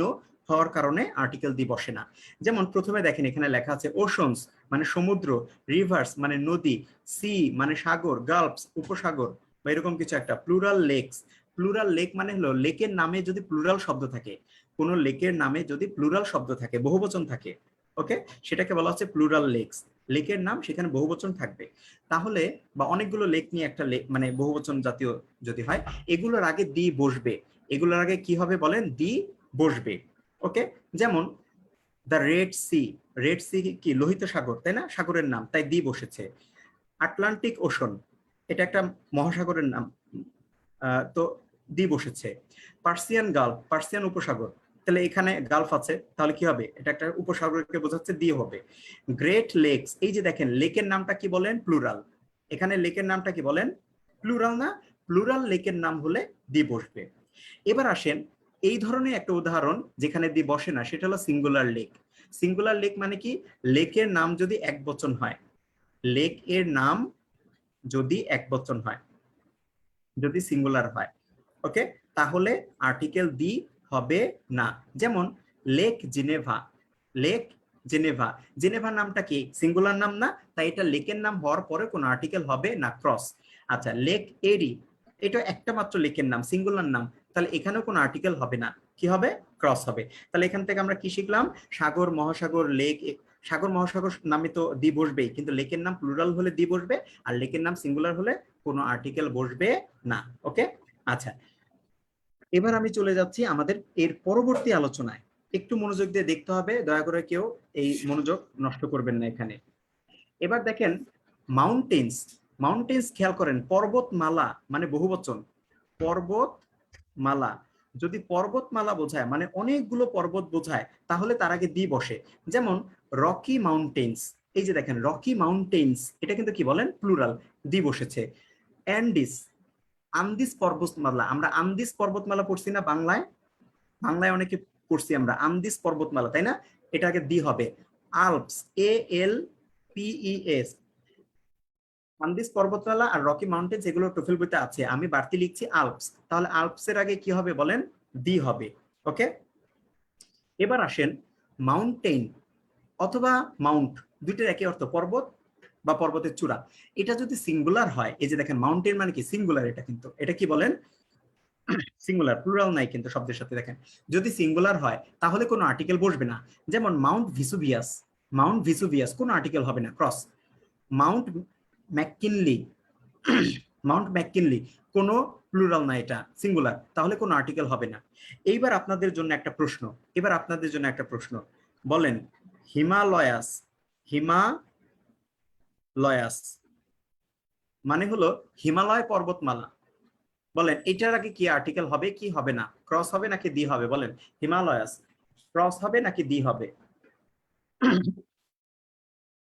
হওয়ার কারণে আর্টিকেল দি বসে না। যেমন প্রথমে দেখেন, এখানে লেখা আছে ওশনস মানে সমুদ্র, রিভার্স মানে নদী, সি মানে সাগর, গালফস উপসাগর বা এরকম কিছু একটা, প্লুরাল লেকস। প্লুরাল লেক মানে হলো লেকের নামে যদি প্লুরাল শব্দ থাকে, কোন লেকের নামে যদি প্লুরাল শব্দ থাকে, বহুবচন থাকে, ওকে, সেটাকে বলা হচ্ছে প্লুরাল লেকস। লেকের নাম, সেখানে বহুবচন থাকবে। তাহলে বা অনেকগুলো লেক নিয়ে একটা লেক মানে বহুবচন জাতীয় যদি হয়, এগুলোর আগে দি বসবে। এগুলোর আগে কি হবে বলেন? দি বসবে। ওকে, যেমন the Red Sea, Red Sea কি লোহিত সাগর, তাই না? সাগরের নাম, তাই দি বসেছে। আটলান্টিক ওশন, এটা একটা মহাসাগরের নাম, তো দি বসেছে। পার্সিয়ান গালফ, পার্সিয়ান উপসাগর, তাহলে এখানে গালফ আছে, তাহলে কি হবে? এটা একটা উপসাগরকে বোঝাচ্ছে, দিয়ে হবে। গ্রেট লেকস, এই যে দেখেন লেকের নামটা কি বলেন? প্লুরাল। এখানে লেকের নামটা কি বলেন? প্লুরাল না? প্লুরাল লেকের নাম হলে দি বসবে। এবার আসেন, এই ধরনের একটা উদাহরণ যেখানে দি বসে না, সেটা হলো সিঙ্গুলার লেক। সিঙ্গুলার লেক মানে কি? লেকের নাম যদি এক বচন হয়, লেক এর নাম যদি এক বচন হয়, যদি সিঙ্গুলার হয়, ওকে, তাহলে আর্টিকেল দি হবে না। যেমন lake Geneva, lake Geneva, Geneva নামটা কি? সিঙ্গুলার নাম না, তাই এটা লেকের নাম হওয়ার পরে কোনো আর্টিকেল হবে না, ক্রস। আচ্ছা, লেক এরি, এটা একটা মাত্র লেকের নাম, সিঙ্গুলার নাম, তাহলে এখানেও কোনো আর্টিকেল হবে না, কি হবে? ক্রস হবে। তাহলে এখান থেকে আমরা কি শিখলাম? সাগর, মহাসাগর, লেক, সাগর মহাসাগর নামে তো দি বসবেই, কিন্তু লেকের নাম প্লুরাল হলে দি বসবে, আর লেকের নাম সিঙ্গুলার হলে কোনো আর্টিকেল বসবে না। ওকে, আচ্ছা, এবার আমি চলে যাচ্ছি আমাদের এর পরবর্তী আলোচনায়। একটু মনোযোগ দিয়ে দেখতে হবে, দয়া করে কেউ এই মনোযোগ নষ্ট করবেন না এখানে। এবার দেখেন, মাউন্টেন্স, মাউন্টেন্স খেয়াল করেন, পর্বতমালা মানে বহুবচন, পর্বতমালা। যদি পর্বতমালা বোঝায় মানে অনেকগুলো পর্বত বোঝায়, তাহলে তার আগে দি বসে। যেমন রকি মাউন্টেন্স, এই যে দেখেন রকি মাউন্টেন্স, এটা কিন্তু কি বলেন? প্লুরাল, দি বসেছে। অ্যান্ডিস, আন্দিস পর্বতমালা, আমরা আন্দিস পর্বতমালা পড়ছি না বাংলায়? বাংলায় অনেকে পড়ছি আমরা আন্দিস পর্বতমালা, তাই না? এটা আগে দি হবে। আলপস, ALPES, আন্দিস পর্বতমালা আর রকি মাউন্টেন্স, এগুলো টোফেল বইতে আছে, আমি বাড়তি লিখছি আলপস, তাহলে আলপসের আগে কি হবে বলেন? দি হবে। ওকে, এবার আসেন, মাউন্টেন অথবা মাউন্ট, দুইটার একই অর্থ, পর্বত বা পর্বতের চূড়া। এটা যদি সিঙ্গুলার হয়, এই যে দেখেন মাউন্টেন মানে কি? সিঙ্গুলার, এটা কিন্তু, এটা কি বলেন? সিঙ্গুলার, প্লুরাল নাই কিন্তু শব্দের সাথে। দেখেন, যদি সিঙ্গুলার হয় তাহলে কোনো আর্টিকেল বসবে না। যেমন মাউন্ট ভিসুভিয়াস, মাউন্ট ভিসুভিয়াস, কোনো আর্টিকেল হবে না, ক্রস। মাউন্ট ম্যাককিনলি, মাউন্ট ম্যাককিনলি, কোনো প্লুরাল না, এটা সিঙ্গুলার, তাহলে কোনো আর্টিকেল হবে না। এইবার আপনাদের জন্য একটা প্রশ্ন, বলেন হিমালয়াস, হিমালয়াস মানে হলো হিমালয় পর্বতমালা, বলেন এটার আগে কি আর্টিকেল হবে কি হবে না, ক্রস হবে নাকি দি হবে, বলেন হিমালয়াস ক্রস হবে নাকি দি হবে,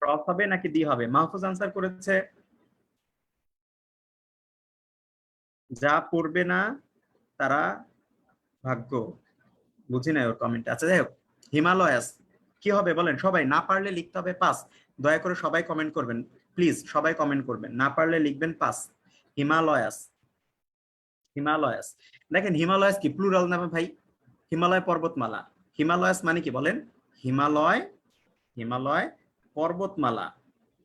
ক্রস হবে নাকি দি হবে? মাহফুজ আনসার করেছে, যা পড়বে না তারা ভাগ্য, বুঝি না ওর কমেন্ট। আচ্ছা যাই হোক, হিমালয়াস কি হবে বলেন, সবাই না পারলে লিখতে হবে পাস, দয়া করে সবাই কমেন্ট করবেন, প্লিজ সবাই কমেন্ট করবেন, না পারলে লিখবেন পাস। হিমালয়াস, হিমালয়াস, দেখেন হিমালয়াস কি প্লুরাল নামে ভাই, হিমালয় পর্বতমালা, হিমালয়াস মানে কি বলেন, হিমালয়, হিমালয় পর্বতমালা,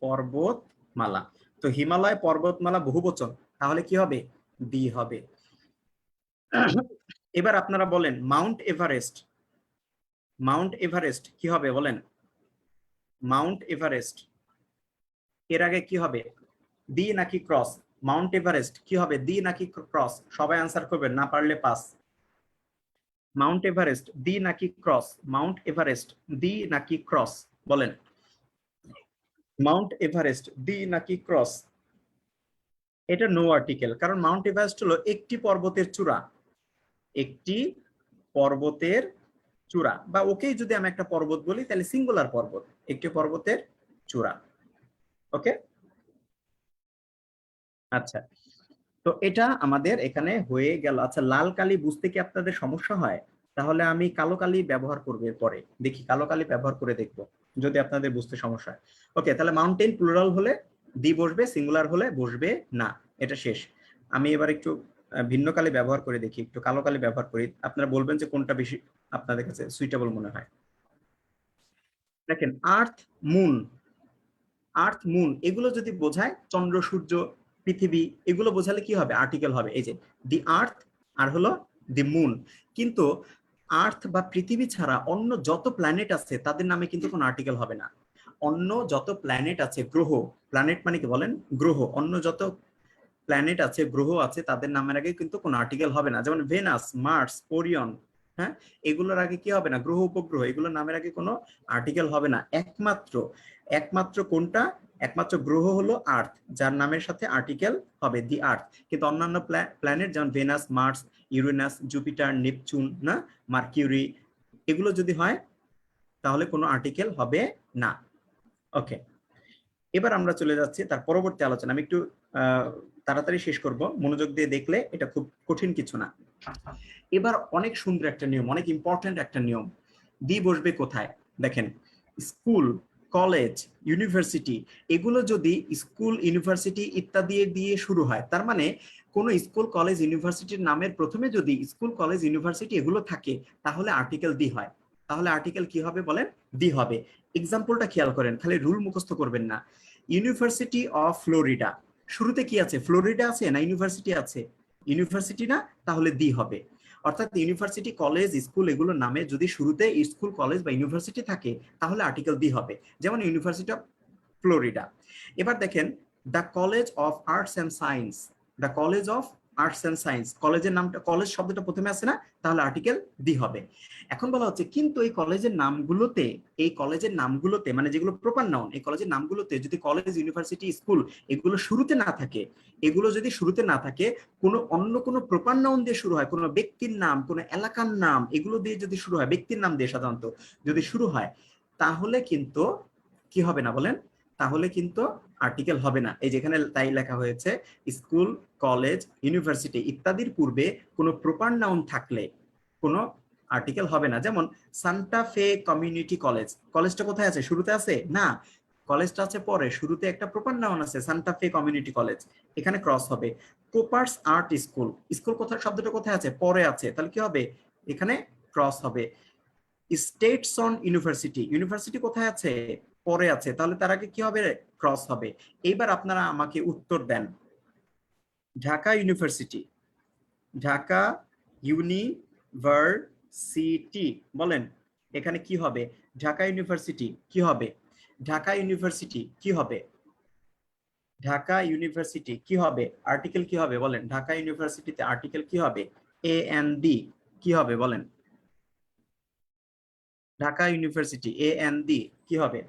পর্বতমালা, তো হিমালয় পর্বতমালা বহুবচন, তাহলে কি হবে, দি হবে। এবার আপনারা বলেন মাউন্ট এভারেস্ট, মাউন্ট এভারেস্ট কি হবে বলেন, মাউন্ট এভারেস্ট এর আগে কি হবে, দি নাকি ক্রস, মাউন্ট এভারেস্ট কি হবে, দি নাকি ক্রস, সবাই আনসার করবেন, না পারলে পাস। মাউন্ট এভারেস্ট দি নাকি ক্রস, মাউন্ট এভারেস্ট দি নাকি ক্রস, বলেন মাউন্ট এভারেস্ট দি নাকি ক্রস। এটা নো আর্টিকেল, কারণ মাউন্ট এভারেস্ট হলো একটি পর্বতের চূড়া, একটি পর্বতের চূড়া, বা ওকেই যদি আমি একটা পর্বত বলি তাহলে সিঙ্গুলার পর্বত, একটি পর্বতের চূড়া। ওকে, আচ্ছা, তো এটা আমাদের এখানে হয়ে গেল। আচ্ছা, লাল কালি বুঝতে কি আপনাদের সমস্যা হয়? তাহলে আমি কালো কালি ব্যবহার করবো পরে, দেখি কালো কালি ব্যবহার করে দেখবো যদি আপনাদের বুঝতে সমস্যা হয়। ওকে, তাহলে মাউন্টেন প্লুরাল হলে দি বসবে, সিঙ্গুলার হলে বসবে না, এটা শেষ। আমি এবার একটু ভিন্ন কালি ব্যবহার করে দেখি, একটু কালো কালি ব্যবহার করি, আপনারা বলবেন যে কোনটা বেশি আপনাদের কাছে সুইটেবল মনে হয়। দেখেন আর্থ, মুন, আর্থ মুন এগুলো যদি বোঝায়, চন্দ্র সূর্য পৃথিবী এগুলো বোঝালে কি হবে, আর্টিকেল হবে, এই যে দি আর্থ আর হলো দি মুন। কিন্তু আর্থ বা পৃথিবী ছাড়া অন্য যত প্ল্যানেট আছে তাদের নামে কিন্তু কোনো আর্টিকেল হবে না। অন্য যত প্ল্যানেট আছে, গ্রহ, প্ল্যানেট মানে কি বলেন, গ্রহ, অন্য যত প্ল্যানেট আছে, গ্রহ আছে, তাদের নামের আগে কিন্তু কোনো আর্টিকেল হবে না। যেমন ভেনাস, মার্স, ওরিয়ন, হ্যাঁ, এগুলোর আগে কি হবে না, গ্রহ উপগ্রহ, এগুলোর নামের আগে কোনো আর্টিকেল হবে না। একমাত্র, একমাত্র কোনটা, একমাত্র গ্রহ হলো আর্থ, যার নামের সাথে আর্টিকেল হবে দি আর্থ। কিন্তু অন্যান্য প্ল্যানেট যেমন Venus, Mars, Uranus, Jupiter, Neptune, না মার্কিউরি, এগুলো যদি হয় তাহলে কোনো আর্টিকেল হবে না। ওকে, এবার আমরা চলে যাচ্ছি তার পরবর্তী আলোচনা। আমি একটু তাড়াতাড়ি শেষ করব, মনোযোগ দিয়ে দেখলে এটা খুব কঠিন কিছু না। এবার অনেক সুন্দর একটা নিয়ম, অনেক ইম্পর্টেন্ট একটা নিয়ম, দি বসবে কোথায় দেখেন, স্কুল, কলেজ, ইউনিভার্সিটি, এগুলো যদি স্কুল, ইউনিভার্সিটি ইত্যাদি দিয়ে শুরু হয়, তার মানে কোন স্কুল, কলেজ, ইউনিভার্সিটির নামের প্রথমে যদি স্কুল, কলেজ, ইউনিভার্সিটি এগুলো থাকে তাহলে আর্টিকেল দি হয়। তাহলে আর্টিকেল কি হবে বলেন, দি হবে। এক্সাম্পলটা খেয়াল করেন, খালি রুল মুখস্থ করবেন না। ইউনিভার্সিটি অফ ফ্লোরিডা, শুরুতে কি আছে, ফ্লোরিডা আছে না ইউনিভার্সিটি আছে, ইউনিভার্সিটি না, তাহলে দি হবে। অর্থাৎ ইউনিভার্সিটি, কলেজ, স্কুল এগুলোর নামে যদি শুরুতে স্কুল, কলেজ বা ইউনিভার্সিটি থাকে তাহলে আর্টিকেল দি হবে, যেমন ইউনিভার্সিটি অফ ফ্লোরিডা। এবার দেখেন the college of arts and science, the college of arts and science, কলেজের নামটা, কলেজ শব্দটা প্রথমে আসে না, তাহলে আর্টিকেল দি হবে। এখন বলা হচ্ছে কিন্তু এই কলেজের নামগুলোতে, এই কলেজের নামগুলোতে মানে যেগুলো প্রপার নাউন, এই কলেজের নামগুলোতে যদি কলেজ, ইউনিভার্সিটি, স্কুল এগুলো শুরুতে না থাকে, এগুলো যদি শুরুতে না থাকে, কোনো অন্য কোনো প্রপার নাউন দিয়ে শুরু হয়, কোনো ব্যক্তির নাম, কোনো এলাকার নাম এগুলো দিয়ে যদি শুরু হয়, ব্যক্তির নাম দিয়ে সাধারণত যদি শুরু হয়, তাহলে কিন্তু কি হবে না বলেন, তাহলে কিন্তু আর্টিকেল হবে না। এই যেখানে তাই লেখা হয়েছে, স্কুল, কলেজ, ইউনিভার্সিটি ইত্যাদির পূর্বে কোনো প্রপার নাউন থাকলে কোনো আর্টিকেল হবে না। যেমন সান্টা ফে কমিউনিটি কলেজ, কলেজটা কোথায় আছে, শুরুতে আছে না, কলেজটা আছে পরে, শুরুতে একটা প্রপার নাউন আছে সান্টা ফে কমিউনিটি কলেজ, এখানে ক্রস হবে। কোপার্স আর্ট স্কুল, স্কুল কোথায়, শব্দটা কোথায় আছে, পরে আছে, তাহলে কি হবে, এখানে ক্রস হবে। স্টেটসন ইউনিভার্সিটি, ইউনিভার্সিটি কোথায় আছে, পরে আছে, তাহলে তার আগে কি হবে, ক্রস হবে। এইবার আপনারা আমাকে উত্তর দেন, ঢাকা ইউনিভার্সিটি, ঢাকা ইউনিভার্সিটি, বলেন এখানে কি হবে, ঢাকা ইউনিভার্সিটি কি হবে, ঢাকা ইউনিভার্সিটি কি হবে, ঢাকা ইউনিভার্সিটি কি হবে, আর্টিকেল কি হবে বলেন, ঢাকা ইউনিভার্সিটিতে আর্টিকেল কি হবে, এ এন ডি কি হবে বলেন, Dhaka university A N D কি হবে?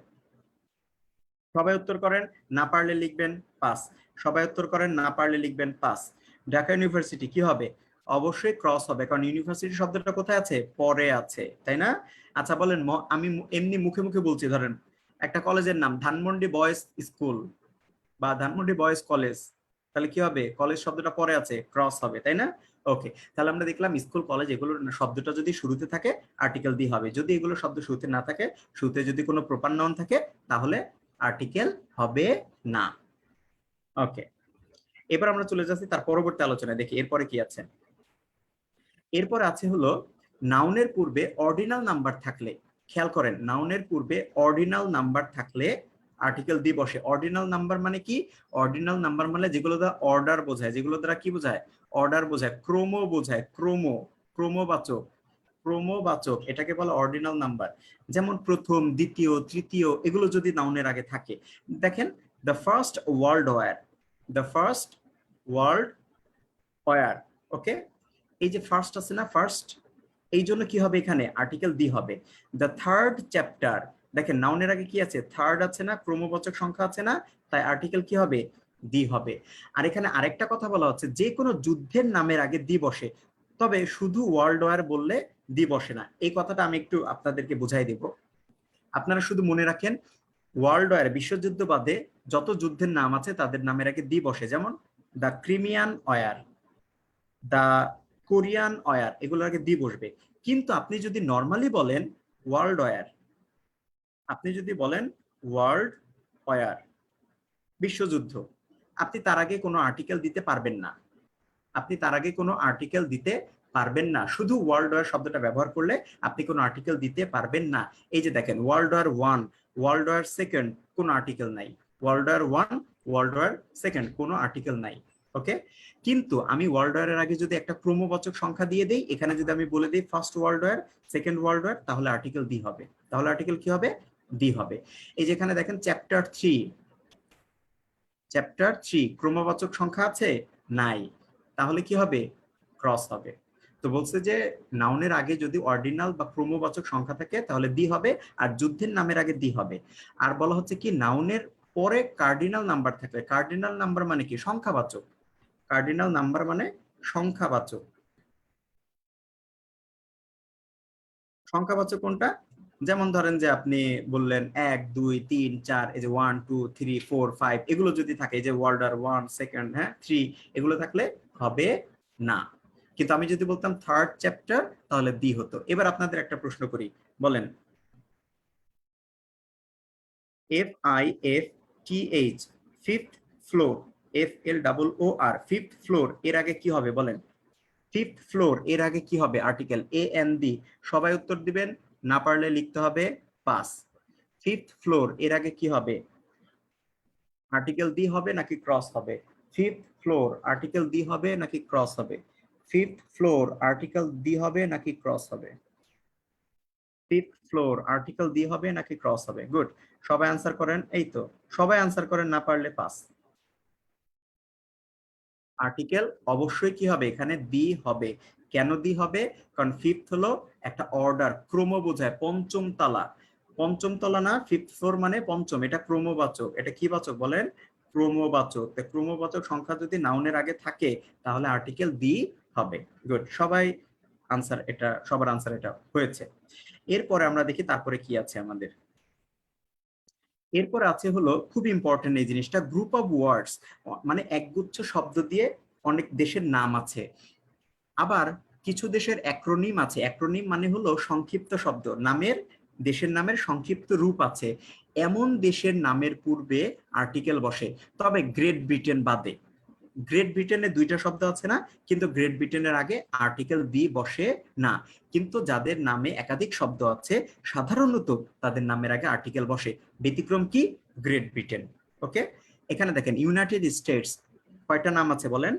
সবাই উত্তর করেন, না পারলে লিখবেন পাস। সবাই উত্তর করেন, না পারলে লিখবেন পাস। ঢাকা ইউনিভার্সিটি কি হবে? অবশ্যই ক্রস হবে, কারণ ইউনিভার্সিটি শব্দটা কোথায় আছে, পরে আছে, তাই না? আচ্ছা বলেন, আমি এমনি মুখে মুখে বলছি, ধরেন একটা কলেজের নাম ধানমন্ডি বয়েজ স্কুল বা ধানমন্ডি বয়েজ কলেজ, তাহলে কি হবে, কলেজ শব্দটা পরে আছে, ক্রস হবে, তাই না? ওকে, তাহলে আমরা দেখলাম স্কুল কলেজ এগুলোর শব্দটা যদি শুরুতে থাকে আর্টিকেল দিয়ে হবে, যদি এগুলো শব্দ শুরুতে না থাকে, শুরুতে যদি কোনো প্রপার নাউন থাকে, তাহলে আর্টিকেল হবে না। ওকে, এবার আমরা চলে যাচ্ছি তার পরবর্তী আলোচনায়, দেখি এরপরে কি আছে। এরপর আছে হলো নাউনের পূর্বে অর্ডিনাল নাম্বার থাকলে, খেয়াল করেন, নাউনের পূর্বে অর্ডিনাল নাম্বার থাকলে আর্টিকেল দিয়ে বসে। অর্ডিনাল নাম্বার মানে কি? অর্ডিনাল নাম্বার মানে যেগুলো দ্বারা অর্ডার বোঝায়, যেগুলো দ্বারা কি বোঝায়, অর্ডার বোঝায়, ক্রম বোঝায়, ক্রমবাচক, ক্রমবাচক, এটাকে বলে অর্ডিনাল নাম্বার। যেমন প্রথম, দ্বিতীয়, তৃতীয়, এগুলো যদি নাউনের আগে থাকে, দেখেন the first world war, the first world war, okay, এই যে ফার্স্ট আছে না, ফার্স্ট, এই জন্য কি হবে, এখানে আর্টিকেল দি হবে। দ্য থার্ড চ্যাপ্টার, দেখেন নাউনের আগে কি আছে, থার্ড আছে না, ক্রমবাচক সংখ্যা আছে না, তাই আর্টিকেল কি হবে, দি হবে। আর এখানে আরেকটা কথা বলা হচ্ছে, যে কোনো যুদ্ধের নামের আগে দি বসে, তবে শুধু ওয়ার্ল্ড ওয়ার বললে দি বসে না। এই কথাটা আমি একটু আপনাদেরকে বুঝাই দেব, আপনারা শুধু মনে রাখেন, ওয়ার্ল্ড ওয়ার বিশ্বযুদ্ধ বাদে যত যুদ্ধের নাম আছে তাদের নামের আগে দি বসে, যেমন the Crimean war, the Korean war, এগুলোর আগে দি বসবে। কিন্তু আপনি যদি নর্মালি বলেন ওয়ার্ল্ড ওয়ার, আপনি যদি বলেন ওয়ার্ল্ড ওয়ার, বিশ্বযুদ্ধ, আপনি তার আগে কোনো আর্টিকেল দিতে পারবেন না, আপনি তার আগে কোনো আর্টিকেল দিতে পারবেন না, শুধু ওয়ার্ল্ড ওয়ার শব্দটা ব্যবহার করলে আপনি কোনো আর্টিকেল দিতে পারবেন না। এই যে দেখেন, world war one, world war second, কোনো আর্টিকেল নাই, world war one, world war second, কোনো আর্টিকেল নাই। ওকে, কিন্তু আমি ওয়ার্ল্ড ওয়ারের আগে যদি একটা ক্রমবাচক সংখ্যা দিয়ে দেই, এখানে যদি আমি বলে দিই first world war, second world war, তাহলে আর্টিকেল দি হবে, তাহলে আর্টিকেল কি হবে, দি হবে। এই যেখানে দেখেন চ্যাপ্টার 3, চ্যাপ্টার 3 ক্রমবাচক সংখ্যা আছে, নাই, তাহলে কি হবে, ক্রস হবে। তো বলছে যে নাউনের আগে যদি অর্ডিনাল বা ক্রমবাচক সংখ্যা থাকে তাহলে দি হবে, আর যুদ্ধের নামের আগে দি হবে। আর বলা হচ্ছে কি, নাউনের পরে কার্ডিনাল নাম্বার থাকলে, কার্ডিনাল নাম্বার মানে কি, সংখ্যাবাচক, কার্ডিনাল নাম্বার মানে সংখ্যাবাচক। সংখ্যাবাচক কোনটা? যেমন ধরেন যে আপনি বললেন 1 2 3 4, এই যে 1 2 3 4 5, এগুলো যদি থাকে, এই যে ওয়ার্ল্ড আর 1 সেকেন্ড, হ্যাঁ 3, এগুলো থাকলে হবে না। কিন্তু আমি যদি বলতাম থার্ড চ্যাপ্টার, তাহলে দি হতো। এবার আপনাদের একটা প্রশ্ন করি, বলেন F I F T H, fifth floor, F L double O R, fifth floor, এর আগে কি হবে বলেন, ফিফথ ফ্লোর এর আগে কি হবে, আর্টিকেল এ এন ডি। সবাই উত্তর দিবেন, না পারলে লিখতে হবে পাস। ফিফথ ফ্লোর এর আগে কি হবে, আর্টিকেল দি হবে নাকি ক্রস হবে? ফিফথ ফ্লোর আর্টিকেল দি হবে নাকি ক্রস হবে? ফিফথ ফ্লোর আর্টিকেল দি হবে নাকি ক্রস হবে? ফিফথ ফ্লোর আর্টিকেল দি হবে নাকি ক্রস হবে? গুড, সবাই আনসার করেন, এই তো সবাই আনসার করেন, না পারলে পাস। আর্টিকেল অবশ্যই কি হবে, এখানে দি হবে। কেন দি হবে? কারণ ফিফথ হলো একটা অর্ডার, ক্রম বোঝায়, পঞ্চম তলা, পঞ্চম তলা না, ফিফথ ফ্লোর মানে পঞ্চম, এটা ক্রমবাচক। এটা কি বাচক বলেন, ক্রমবাচক। ক্রমবাচক সংখ্যা যদি নাউনের আগে থাকে তাহলে আর্টিকেল দি হবে। গুড, সবাই আনসার, এটা সবার আনসার এটা হয়েছে। এরপরে আমরা দেখি তারপরে কি আছে আমাদের। এরপর আছে হলো খুব ইম্পর্টেন্ট এই জিনিসটা, গ্রুপ অফ ওয়ার্ডস, মানে একগুচ্ছ শব্দ দিয়ে অনেক দেশের নাম আছে। আবার কিছু দেশের অ্যাক্রোনিম আছে, অ্যাক্রোনিম মানে হলো সংক্ষিপ্ত শব্দ, নামের, দেশের নামের সংক্ষিপ্ত রূপ আছে। এমন দেশের নামের পূর্বে আর্টিকেল বসে, তবে গ্রেট ব্রিটেন বাদে। গ্রেট ব্রিটেনে দুইটা শব্দ আছে না, কিন্তু গ্রেট ব্রিটেনের আগে আর্টিকেল দি বসে না। কিন্তু যাদের নামে একাধিক শব্দ আছে সাধারণত তাদের নামের আগে আর্টিকেল বসে, ব্যতিক্রম কি, গ্রেট ব্রিটেন। ওকে, এখানে দেখেন ইউনাইটেড স্টেটস, কয়টা নাম আছে বলেন,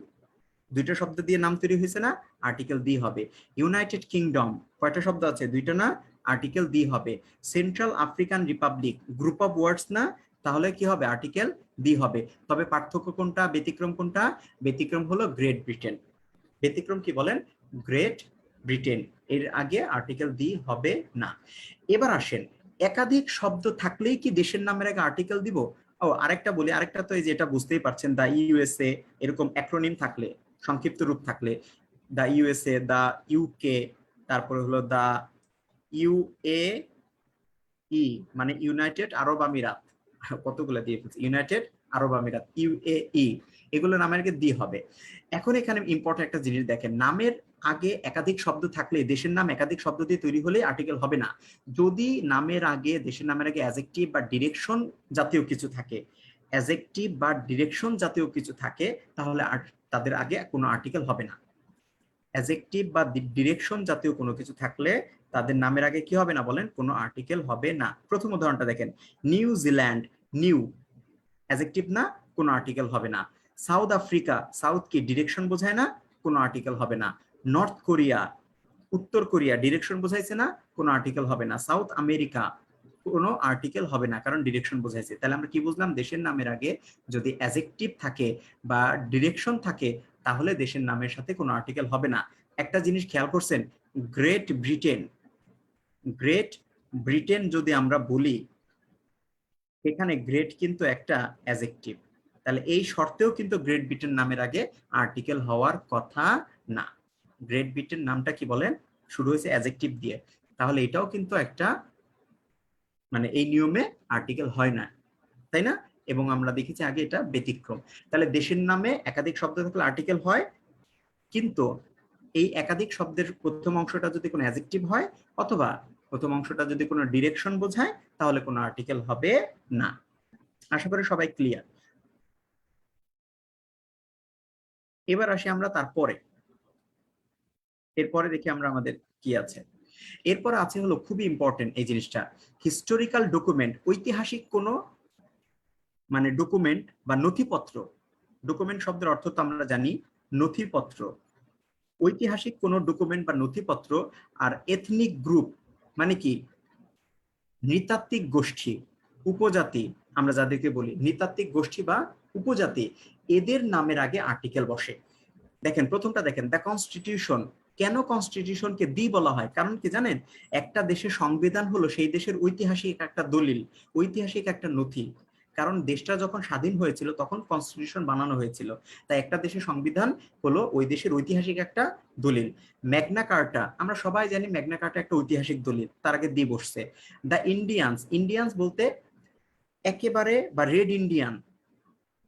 দুইটা শব্দ দিয়ে নাম তৈরি হয়েছে না, আর্টিকেল দি হবে। ইউনাইটেড কিংডম, কয়টা শব্দ আছে, দুইটা না, আর্টিকেল দি হবে। Central African Republic, group of words না, তাহলে কি হবে? আর্টিকেল দি হবে। তবে পার্থক্য কোনটা, ব্যতিক্রম কোনটা? ব্যতিক্রম হলো গ্রেট ব্রিটেন। ব্যতিক্রম কি বলেন? গ্রেট ব্রিটেন, এর আগে আর্টিকেল দি হবে না। এবার আসেন, একাধিক শব্দ থাকলেই কি দেশের নামের আগে আর্টিকেল দিব? ও আরেকটা বলি, আরেকটা তো এই যে এটা বুঝতেই পারছেন, দা ইউএসএ, এরকম অ্যাক্রোনিম থাকলে, সংক্ষিপ্ত রূপ থাকলে, দা ইউএসএ, দা ইউকে, তারপরে হলো দা ইউএ ই, মানে ইউনাইটেড আরব আমিরাত, কতগুলো দিয়ে ফেলছি, ইউনাইটেড আরব আমিরাত, ইউএই, এগুলো নামের আগে দি হবে। এখন এখানে ইম্পর্টেন্ট একটা জিনিস দেখেন, নামের আগে একাধিক শব্দ থাকলে, দেশের নাম একাধিক শব্দ দিয়ে তৈরি হলে আর্টিকেল হবে না। যদি নামের আগে, দেশের নামের আগে অ্যাডজেক্টিভ বা ডিরেকশন জাতীয় কিছু থাকে, অ্যাডজেক্টিভ বা ডিরেকশন জাতীয় কিছু থাকে, তাহলে তাদের আগে কোনো আর্টিকেল হবে না। অ্যাডজেক্টিভ বা ডিরেকশন জাতীয় কোনো কিছু থাকলে তাদের নামের আগে কি হবে না বলেন? কোনো আর্টিকেল হবে না। প্রথম উদাহরণটা দেখেন, নিউজিল্যান্ড, নিউ অ্যাডজেক্টিভ না, কোনো আর্টিকেল হবে না। সাউথ আফ্রিকা, সাউথ কি ডিরেকশন বোঝায় না? কোনো আর্টিকেল হবে না। নর্থ কোরিয়া, উত্তর কোরিয়া ডিরেকশন বোঝাইছে না? কোনো আর্টিকেল হবে না। সাউথ আমেরিকা, কোনো আর্টিকেল হবে না, কারণ ডিরেকশন বোঝাইছে। তাহলে আমরা কি বুঝলাম? দেশের নামের আগে যদি অ্যাডজেক্টিভ থাকে বা ডিরেকশন থাকে, তাহলে দেশের নামের সাথে কোনো আর্টিকেল হবে না। একটা জিনিস খেয়াল করছেন, গ্রেট ব্রিটেন, গ্রেট ব্রিটেন যদি আমরা বলি, এখানে গ্রেট কিন্তু একটা অ্যাডজেক্টিভ, তাহলে এই শর্তেও কিন্তু গ্রেট ব্রিটেন নামের আগে আর্টিকেল হওয়ার কথা না। গ্রেট ব্রিটেন নামটা কি বলেন? শুরু হয়েছে অ্যাডজেক্টিভ দিয়ে, তাহলে এটাও কিন্তু একটা, মানে এই নিয়মে আর্টিকেল হয় না, তাই না? এবং আমরা দেখেছি আগে এটা ব্যতিক্রম। তাহলে দেশের নামে একাধিক শব্দ থাকলে আর্টিকেল হয়, কিন্তু এই একাধিক শব্দের প্রথম অংশটা যদি কোনো অ্যাডজেক্টিভ হয়, অথবা প্রথম অংশটা যদি কোনো ডিরেকশন বোঝায়, তাহলে কোনো আর্টিকেল হবে না। আশা করি সবাই ক্লিয়ার। এবার আসি আমরা তারপরে, এরপরে দেখি আমরা আমাদের কি আছে। এরপর আছে হলো খুবই ইম্পর্টেন্ট এই জিনিসটা, হিস্টোরিক্যাল ডকুমেন্ট, ঐতিহাসিক কোনো মানে ডকুমেন্ট বা নথিপত্র। ডকুমেন্ট শব্দের অর্থ তো আমরা জানি নথিপত্র। ঐতিহাসিক কোনো ডকুমেন্ট বা নথিপত্র, আর এথনিক গ্রুপ মানে কি? নৃতাত্ত্বিক গোষ্ঠী, উপজাতি, আমরা যাদেরকে বলি নৃতাত্ত্বিক গোষ্ঠী বা উপজাতি, এদের নামের আগে আর্টিকেল বসে। দেখেন প্রথমটা দেখেন, দ্য কনস্টিটিউশন। কেন কনস্টিটিউশনকে দি বলা হয়? কারণ কি জানেন? একটা দেশের সংবিধান হলো সেই দেশের ঐতিহাসিক একটা দলিল, ঐতিহাসিক একটা নথি। কারণ দেশটা যখন স্বাধীন হয়েছিল তখন কনস্টিটিউশন বানানো হয়েছিল, তাই একটা দেশের সংবিধান হলো ওই দেশের ঐতিহাসিক একটা দলিল। ম্যাগনা কার্টা, আমরা সবাই জানি ম্যাগনা কার্টা একটা ঐতিহাসিক দলিল, তার আগে দি বসছে। দ্য ইন্ডিয়ান্স, ইন্ডিয়ান্স বলতে একেবারে বা রেড ইন্ডিয়ান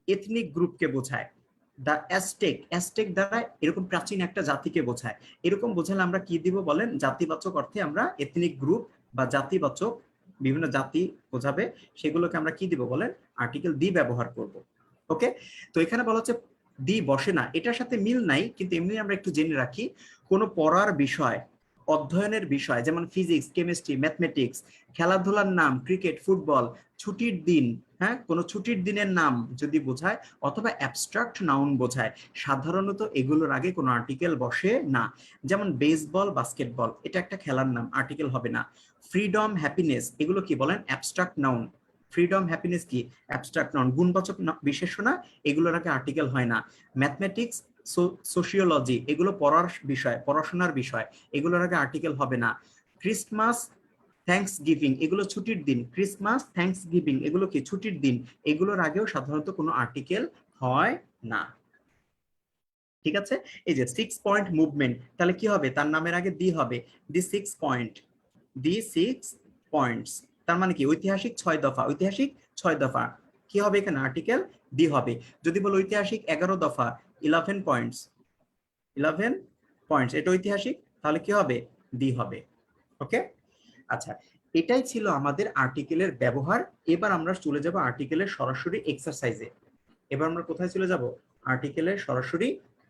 এথনিক গ্রুপকে বোঝায়। দা অ্যাজটেক, অ্যাজটেক দ্বারা এরকম প্রাচীন একটা জাতিকে বোঝায়। এরকম বোঝালে আমরা কি দিব বলেন? জাতিবাচক অর্থে আমরা এথনিক গ্রুপ বা জাতিবাচক বিভিন্ন জাতি বোঝাবে, সেগুলোকে আমরা কি দিব বলেন? আর্টিকেল দি ব্যবহার করব। ওকে, তো এখানে বলা হচ্ছে দি বসে না, এটার সাথে মিল নাই, কিন্তু এমনি আমরা একটু জেনে রাখি, কোনো পড়ার বিষয়, অধ্যয়নের বিষয়, যেমন ফিজিক্স, কেমিস্ট্রি, ম্যাথমেটিক্স, খেলাধুলার নাম, ক্রিকেট, ফুটবল, ছুটির দিন, হ্যাঁ, কোনো ছুটির দিনের নাম যদি বোঝায়, অথবা অ্যাবস্ট্রাক্ট নাউন বোঝায়, সাধারণত এগুলোর আগে কোনো আর্টিকেল বসে না। যেমন বেসবল, বাস্কেটবল, এটা একটা খেলার নাম, আর্টিকেল হবে না। ফ্রিডম, হ্যাপিনেস, এগুলো কি বলেন? Abstract noun. ফ্রিডম, হ্যাপিনেস কি? অ্যাবস্ট্রাক্ট নাউন, গুণবাচক বিশেষ্য না, এগুলোর আগে আর্টিকেল হয় না। ম্যাথমেটিক্স, সোশিওলজি, এগুলো পড়ার বিষয়, পড়াশোনার বিষয়, এগুলোর আগে আর্টিকেল হবে না। ক্রিসমাস, থ্যাঙ্কস গিভিং, এগুলো ছুটির দিন, ক্রিসমাস, থ্যাঙ্কস গিভিং, এগুলো কি ছুটির দিন, এগুলোর আগেও সাধারণত কোনো আর্টিকেল হয় না। ঠিক আছে, এই যে 6 পয়েন্ট মুভমেন্ট, তাহলে কি হবে? তার নামের আগে দি হবে, দি 6 পয়েন্ট, দি 6 পয়েন্টস, তার মানে কি? ঐতিহাসিক 6 দফা, ঐতিহাসিক 6 দফা, কি হবে এখানে? আর্টিকেল দি হবে। যদি বলো ঐতিহাসিক 11 দফা, 11 পয়েন্টস, 11 পয়েন্টস, এটা ঐতিহাসিক, তাহলে কি হবে? দি হবে। ওকে, আচ্ছা, এটাই ছিল আমাদের আর্টিকেলের ব্যবহার। এবার আমরা চলে যাব আর্টিকেলের সরাসরি এক্সারসাইজে। এবার আমরা কোথায় চলে যাব? আর্টিকেলের সরাসরি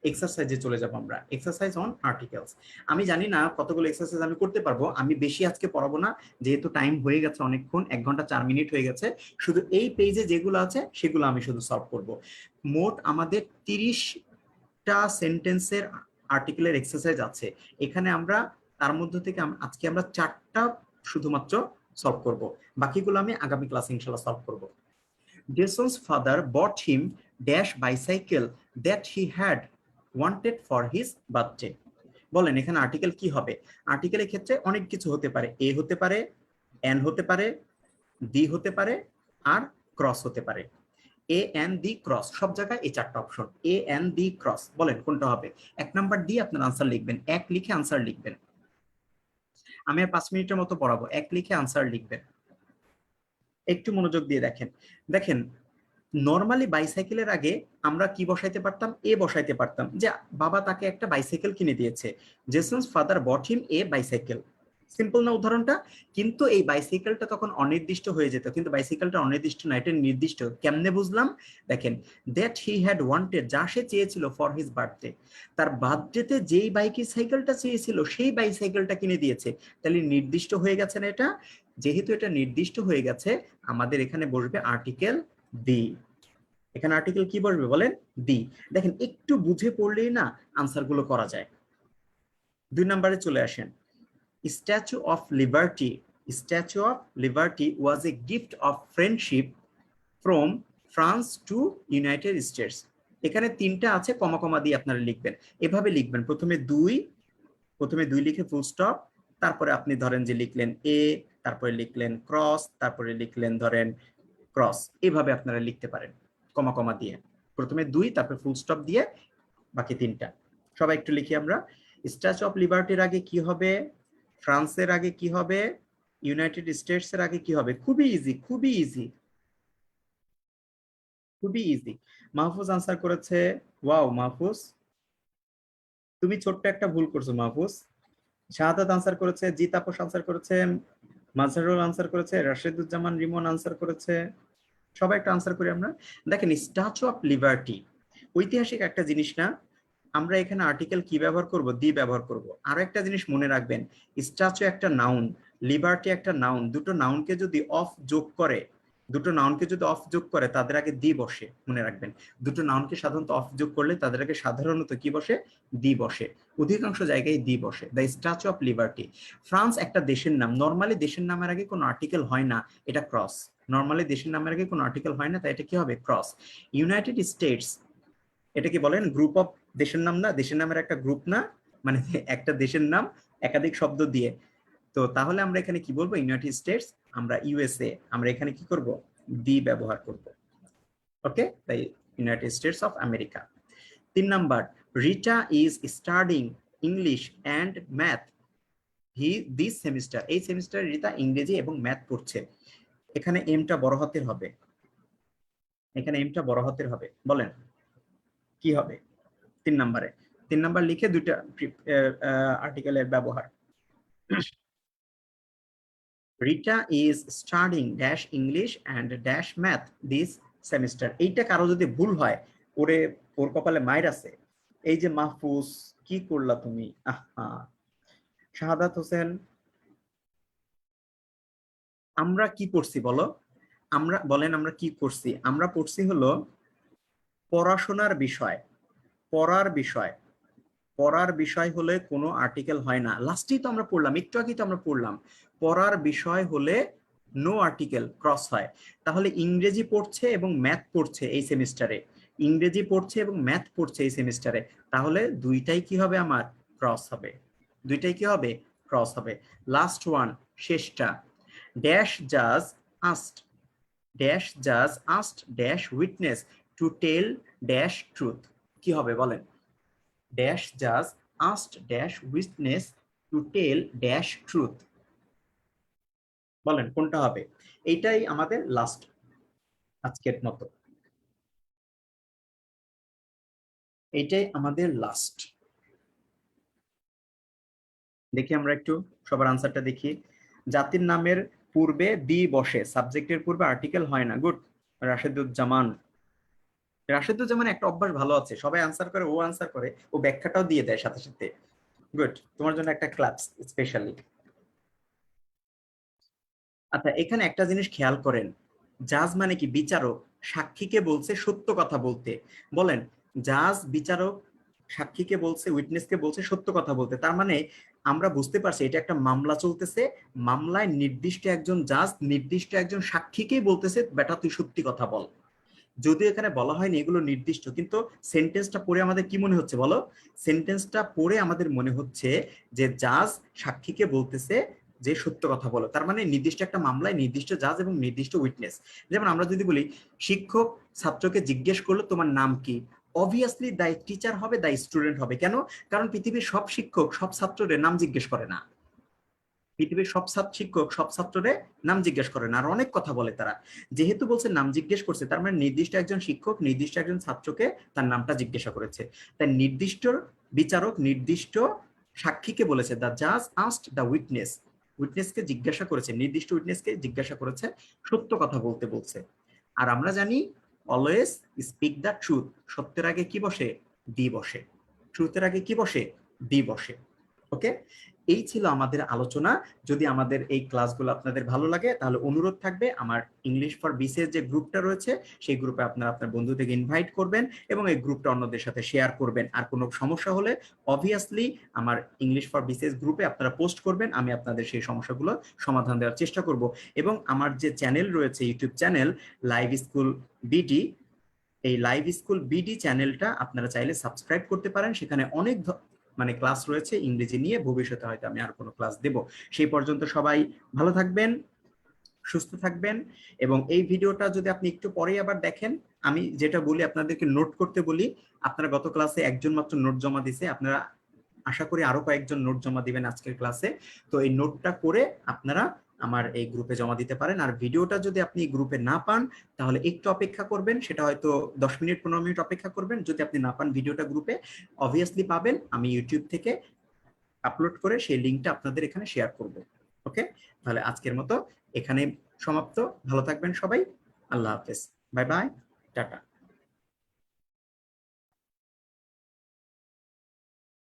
এক্সারসাইজে চলে যাব আমরা, এক্সারসাইজ অন আর্টিকেলস। আমি জানি না কতগুলো এক্সারসাইজ আমি করতে পারবো, আমি বেশি আজকে পড়াবো না, যেহেতু টাইম হয়ে গেছে অনেকক্ষণ, 1 ঘন্টা 4 মিনিট হয়ে গেছে। শুধু এই পেজে যেগুলো আছে সেগুলো আমি শুধু সলভ করব। মোট আমাদের 30টা সেন্টেন্সের আর্টিকেলের এক্সারসাইজ আছে এখানে। আমরা তার মধ্যে থেকে আজকে আমরা 4টা শুধুমাত্র সলভ করব, বাকিগুলো আমি আগামী ক্লাসে ইনশাআল্লাহ সলভ করব। Jason's father bought him dash bicycle that he had wanted for his birthday. বলেন এখানে আর্টিকেল কি হবে? আর্টিকেলের ক্ষেত্রে অনেক কিছু হতে পারে, এ হতে পারে, এন হতে পারে, দি হতে পারে, আর ক্রস হতে পারে। এ এন দি ক্রস, সব জায়গায় এই চারটা option, A N the cross. বলেন কোনটা হবে? 1 নাম্বার দিয়ে আপনার আনসার লিখবেন, 1 লিখে আনসার লিখবেন। আমি আর 5 মিনিটের মতো পড়াবো, 1 লিখে আনসার লিখবেন। একটু মনোযোগ দিয়ে দেখেন। দেখেন নর্মালি বাইসাইকেলের আগে আমরা কি বসাইতে পারতাম? এ বসাইতে পারতাম, যে বাবা তাকে একটা বাইসাইকেল কিনে দিয়েছে, Jason's father bought him a bicycle. Simple না উদাহরণটা? কিন্তু এই বাইসাইকেলটা তখন অনির্দিষ্ট হয়ে যেত, কিন্তু বাইসাইকেলটা অনির্দিষ্ট না, এটা নির্দিষ্ট। কেমনে বুঝলাম? দেখেন, দ্যাট হি হ্যাড ওয়ান্টেড, যা সে চেয়েছিল, ফর হিজ বার্থডে, তার বার্থডেতে যেই বাইকের সাইকেলটা চেয়েছিল সেই বাইসাইকেলটা কিনে দিয়েছে। তাহলে নির্দিষ্ট হয়ে গেছে না এটা? যেহেতু এটা নির্দিষ্ট হয়ে গেছে, আমাদের এখানে বসবে আর্টিকেল দি। এখানে আর্টিকেল কি বসবে বলেন? দি। দেখেন একটু বুঝে পড়লেই না আনসার গুলো করা যায়। 2 নম্বরে চলে আসেন। Statue of liberty, statue of liberty was a gift of friendship from France two United states. এখানে 3টা আছে, কমা কমা দিয়ে আপনারা লিখবেন, এভাবে লিখবেন। প্রথমে দুই লিখে ফুল স্টপ, তারপরে আপনি ধরেন যে লিখলেন এ, তারপরে লিখলেন ক্রস, তারপরে লিখলেন ধরেন ক্রস। এভাবে আপনারা লিখতে পারেন কমা কমা দিয়ে, প্রথমে 2, তারপরে ফুল স্টপ দিয়ে বাকি 3টা। সবাই একটু লিখি আমরা। স্ট্যাচু অফ লিবার্টির আগে কি হবে? ফ্রান্সের আগে কি হবে? ইউনাইটেড স্টেটস এর আগে কি হবে? খুবই ইজি, খুবই ইজি, খুবই ইজি। মাহফুজ আনসার করেছে, ওয়াও মাহফুজ, তুমি ছোট্ট একটা ভুল করছো মাহফুজ। শাহাদাত আনসার করেছে, জিত আপোষ আনসার করেছে, মাজহারুল আনসার করেছে, রাশেদুজ্জামান রিমন আনসার করেছে। সবাই একটা আনসার করি আমরা। দেখেন স্ট্যাচু অফ লিবার্টি ঐতিহাসিক একটা জিনিস না? আমরা এখানে আর্টিকেল কি ব্যবহার করব? দি ব্যবহার করব। আরো একটা জিনিস মনে রাখবেন, স্ট্যাচু একটা নাউন, লিবার্টি একটা নাউন। দুটো নাউনকে যদি অফ যোগ করে, তাদের আগে দি বসে, মনে রাখবেন। দুটো নাউনকে সাধারণত অফ যোগ করলে তাদের আগে সাধারণত কি বসে? দি বসে। অধিকাংশ জায়গায় দি বসে। The statue of liberty. France একটা দেশের নাম, নর্মালি দেশের নামের আগে কোনো আর্টিকেল হয় না, এটা ক্রস। নর্মালি দেশের নামের আগে কোনো আর্টিকেল হয় না, তাই এটা কি হবে? ক্রস। ইউনাইটেড স্টেটস, এটা কি বলেন গ্রুপ অফ দেশের নাম না? দেশের নামের একটা গ্রুপ না, মানে একটা দেশের নাম একাধিক শব্দ দিয়ে। তো তাহলে আমরা এখানে কি বলবো? ইউনাইটেড স্টেটস, আমরা ইউএসএ, আমরা এখানে কি করব? দি ব্যবহার করব। ওকে, তাই United states of America. 3 number, Rita is studying English and math this semester. এই সেমিস্টারে রিতা ইংরেজি এবং ম্যাথ পড়ছে। এখানে এমটা বড় হাতের হবে, এখানে এমটা বড় হাতের হবে। বলেন কি হবে 3 নম্বরে? 3 নাম্বার লিখে 2টা আর্টিকেলের ব্যবহার। Rita is studying dash English and dash math this semester. এইটা কারো যদি ভুল হয়, ওর কপালে মাইর আছে। এই যে মাহফুজ, কি করলা তুমি? আহা। শাহাদাত হোসেন, আমরা কি পড়ছি বলো? আমরা কি করছি? আমরা পড়ছি হলো পড়াশোনার বিষয়, পড়ার বিষয়। পড়ার বিষয় হলে কোনো আর্টিকেল হয় না। লাস্টেই তো আমরা পড়লাম, একটু আগেই তো আমরা পড়লাম, পড়ার বিষয় হলে নো আর্টিকেল, ক্রস হয়। তাহলে ইংরেজি পড়ছে এবং ম্যাথ পড়ছে এই সেমিস্টারে, ইংরেজি পড়ছে এবং ম্যাথ পড়ছে এই সেমিস্টারে, তাহলে দুইটাই কি হবে? আমার ক্রস হবে। দুইটাই কি হবে? ক্রস হবে। লাস্ট ওয়ান, শেষটা, ড্যাশ জাজ আস্ট, ড্যাশ জাজ asked dash witness to tell dash truth. কি হবে বলেন? ড্যাশ জাজ asked dash witness to tell dash truth. বলেন কোনটা হবে? এইটাই আমাদের লাস্ট আজকের মতো, এইটাই আমাদের লাস্ট। দেখি আমরা একটু সবার আনসারটা দেখি। জাতির নামের পূর্বে বি বসে, সাবজেক্টের পূর্বে আর্টিকেল হয় না। গুড। রাশেদুজ্জামান, রাশেদুজ্জামান একটা অভ্যাস ভালো আছে, সবাই আনসার করে, ও আনসার করে, ও ব্যাখ্যাটাও দিয়ে দেয় সাথে সাথে। গুড, তোমার জন্য একটা ক্লাস স্পেশালি। আচ্ছা, এখানে একটা জিনিস খেয়াল করেন, জাজ মানে কি? বিচারক। সাক্ষীকে বলছে সত্য কথা বলতে। বলেন, জাজ বিচারক সাক্ষীকে বলছে, উইটনেসকে বলছে সত্য কথা বলতে। তার মানে আমরা বুঝতে পারছি এটা একটা মামলা চলতেছে, মামলায় নির্দিষ্ট একজন জাজ নির্দিষ্ট একজন সাক্ষীকেই বলতেছে বেটা তুই সত্যি কথা বল। যদিও এখানে বলা হয়নি এগুলো নির্দিষ্ট, কিন্তু সেন্টেন্সটা পড়ে আমাদের কি মনে হচ্ছে বলো? সেন্টেন্সটা পড়ে আমাদের মনে হচ্ছে যে জাজ সাক্ষীকে বলতেছে যে সত্য কথা বলো। তার মানে নির্দিষ্ট একটা মামলায় নির্দিষ্ট জাজ এবং নির্দিষ্ট উইটনেস। যেমন আমরা যদি বলি শিক্ষক ছাত্রকে জিজ্ঞেস করলো তোমার নাম কি, অবভিয়াসলি দ্য টিচার হবে, দ্য স্টুডেন্ট হবে। কেন? কারণ পৃথিবীর সব শিক্ষক সব ছাত্রদের নাম জিজ্ঞেস করে না। পৃথিবীর সব শিক্ষক সব ছাত্ররে নাম জিজ্ঞেস করে না, আর অনেক কথা বলে তারা। যেহেতু বলছে নাম জিজ্ঞেস করছে, তার মানে নির্দিষ্ট একজন শিক্ষক নির্দিষ্ট একজন ছাত্রকে তার নামটা জিজ্ঞাসা করেছে। তাই নির্দিষ্ট বিচারক নির্দিষ্ট সাক্ষীকে বলেছে, দ্য জাজ আস্কড দ্য উইটনেস, উইটনেসকে জিজ্ঞাসা করেছে, নির্দিষ্ট উইটনেসকে জিজ্ঞাসা করেছে, সত্য কথা বলতে বলছে। আর আমরা জানি অলওয়েজ স্পিক দ্য ট্রুথ, সত্যের আগে কি বসে? দি বসে। ট্রুথের আগে কি বসে? দি বসে। ওকে, এই ছিল আমাদের আলোচনা। যদি আমাদের এই ক্লাসগুলো আপনাদের ভালো লাগে তাহলে অনুরোধ থাকবে আমার ইংলিশ ফর বিসিএস যে গ্রুপটা রয়েছে সেই গ্রুপে আপনারা আপনার বন্ধুদেরকে ইনভাইট করবেন এবং এই গ্রুপটা অন্যদের সাথে শেয়ার করবেন। আর কোনো সমস্যা হলে অবভিয়াসলি আমার ইংলিশ ফর বিসিএস গ্রুপে আপনারা পোস্ট করবেন, আমি আপনাদের সেই সমস্যাগুলো সমাধান দেওয়ার চেষ্টা করব। এবং আমার যে চ্যানেল রয়েছে YouTube channel live school BD, এই লাইভ স্কুল বিডি চ্যানেলটা আপনারা চাইলে সাবস্ক্রাইব করতে পারেন। সেখানে অনেক মানে ক্লাস রয়েছে ইংরেজি নিয়ে, ভবিষ্যতে হয়তো আমি আর কোনো ক্লাস দেব। সেই পর্যন্ত সবাই ভালো থাকবেন, সুস্থ থাকবেন। এবং এই ভিডিওটা যদি আপনি একটু পরে আবার দেখেন, আমি যেটা বলি আপনাদেরকে নোট করতে বলি। আপনারা গত ক্লাসে একজন মাত্র নোট জমা দিয়েছে, আপনারা আশা করি আরো কয়েকজন নোট জমা দিবেন আজকের ক্লাসে। তো এই নোটটা করে আপনারা আমার এই গ্রুপে জমা দিতে পারেন। আর ভিডিওটা যদি আপনি গ্রুপে না পান তাহলে একটু অপেক্ষা করবেন, সেটা হয়তো 10 মিনিট 15 মিনিট অপেক্ষা করবেন। যদি আপনি না পান ভিডিওটা গ্রুপে অবভিয়াসলি পাবেন, আমি ইউটিউব থেকে আপলোড করে সেই লিঙ্কটা আপনাদের এখানে শেয়ার করব। ওকে, তাহলে আজকের মতো এখানে সমাপ্ত। ভালো থাকবেন সবাই, আল্লাহ হাফেজ, বাই বাই, টাটা।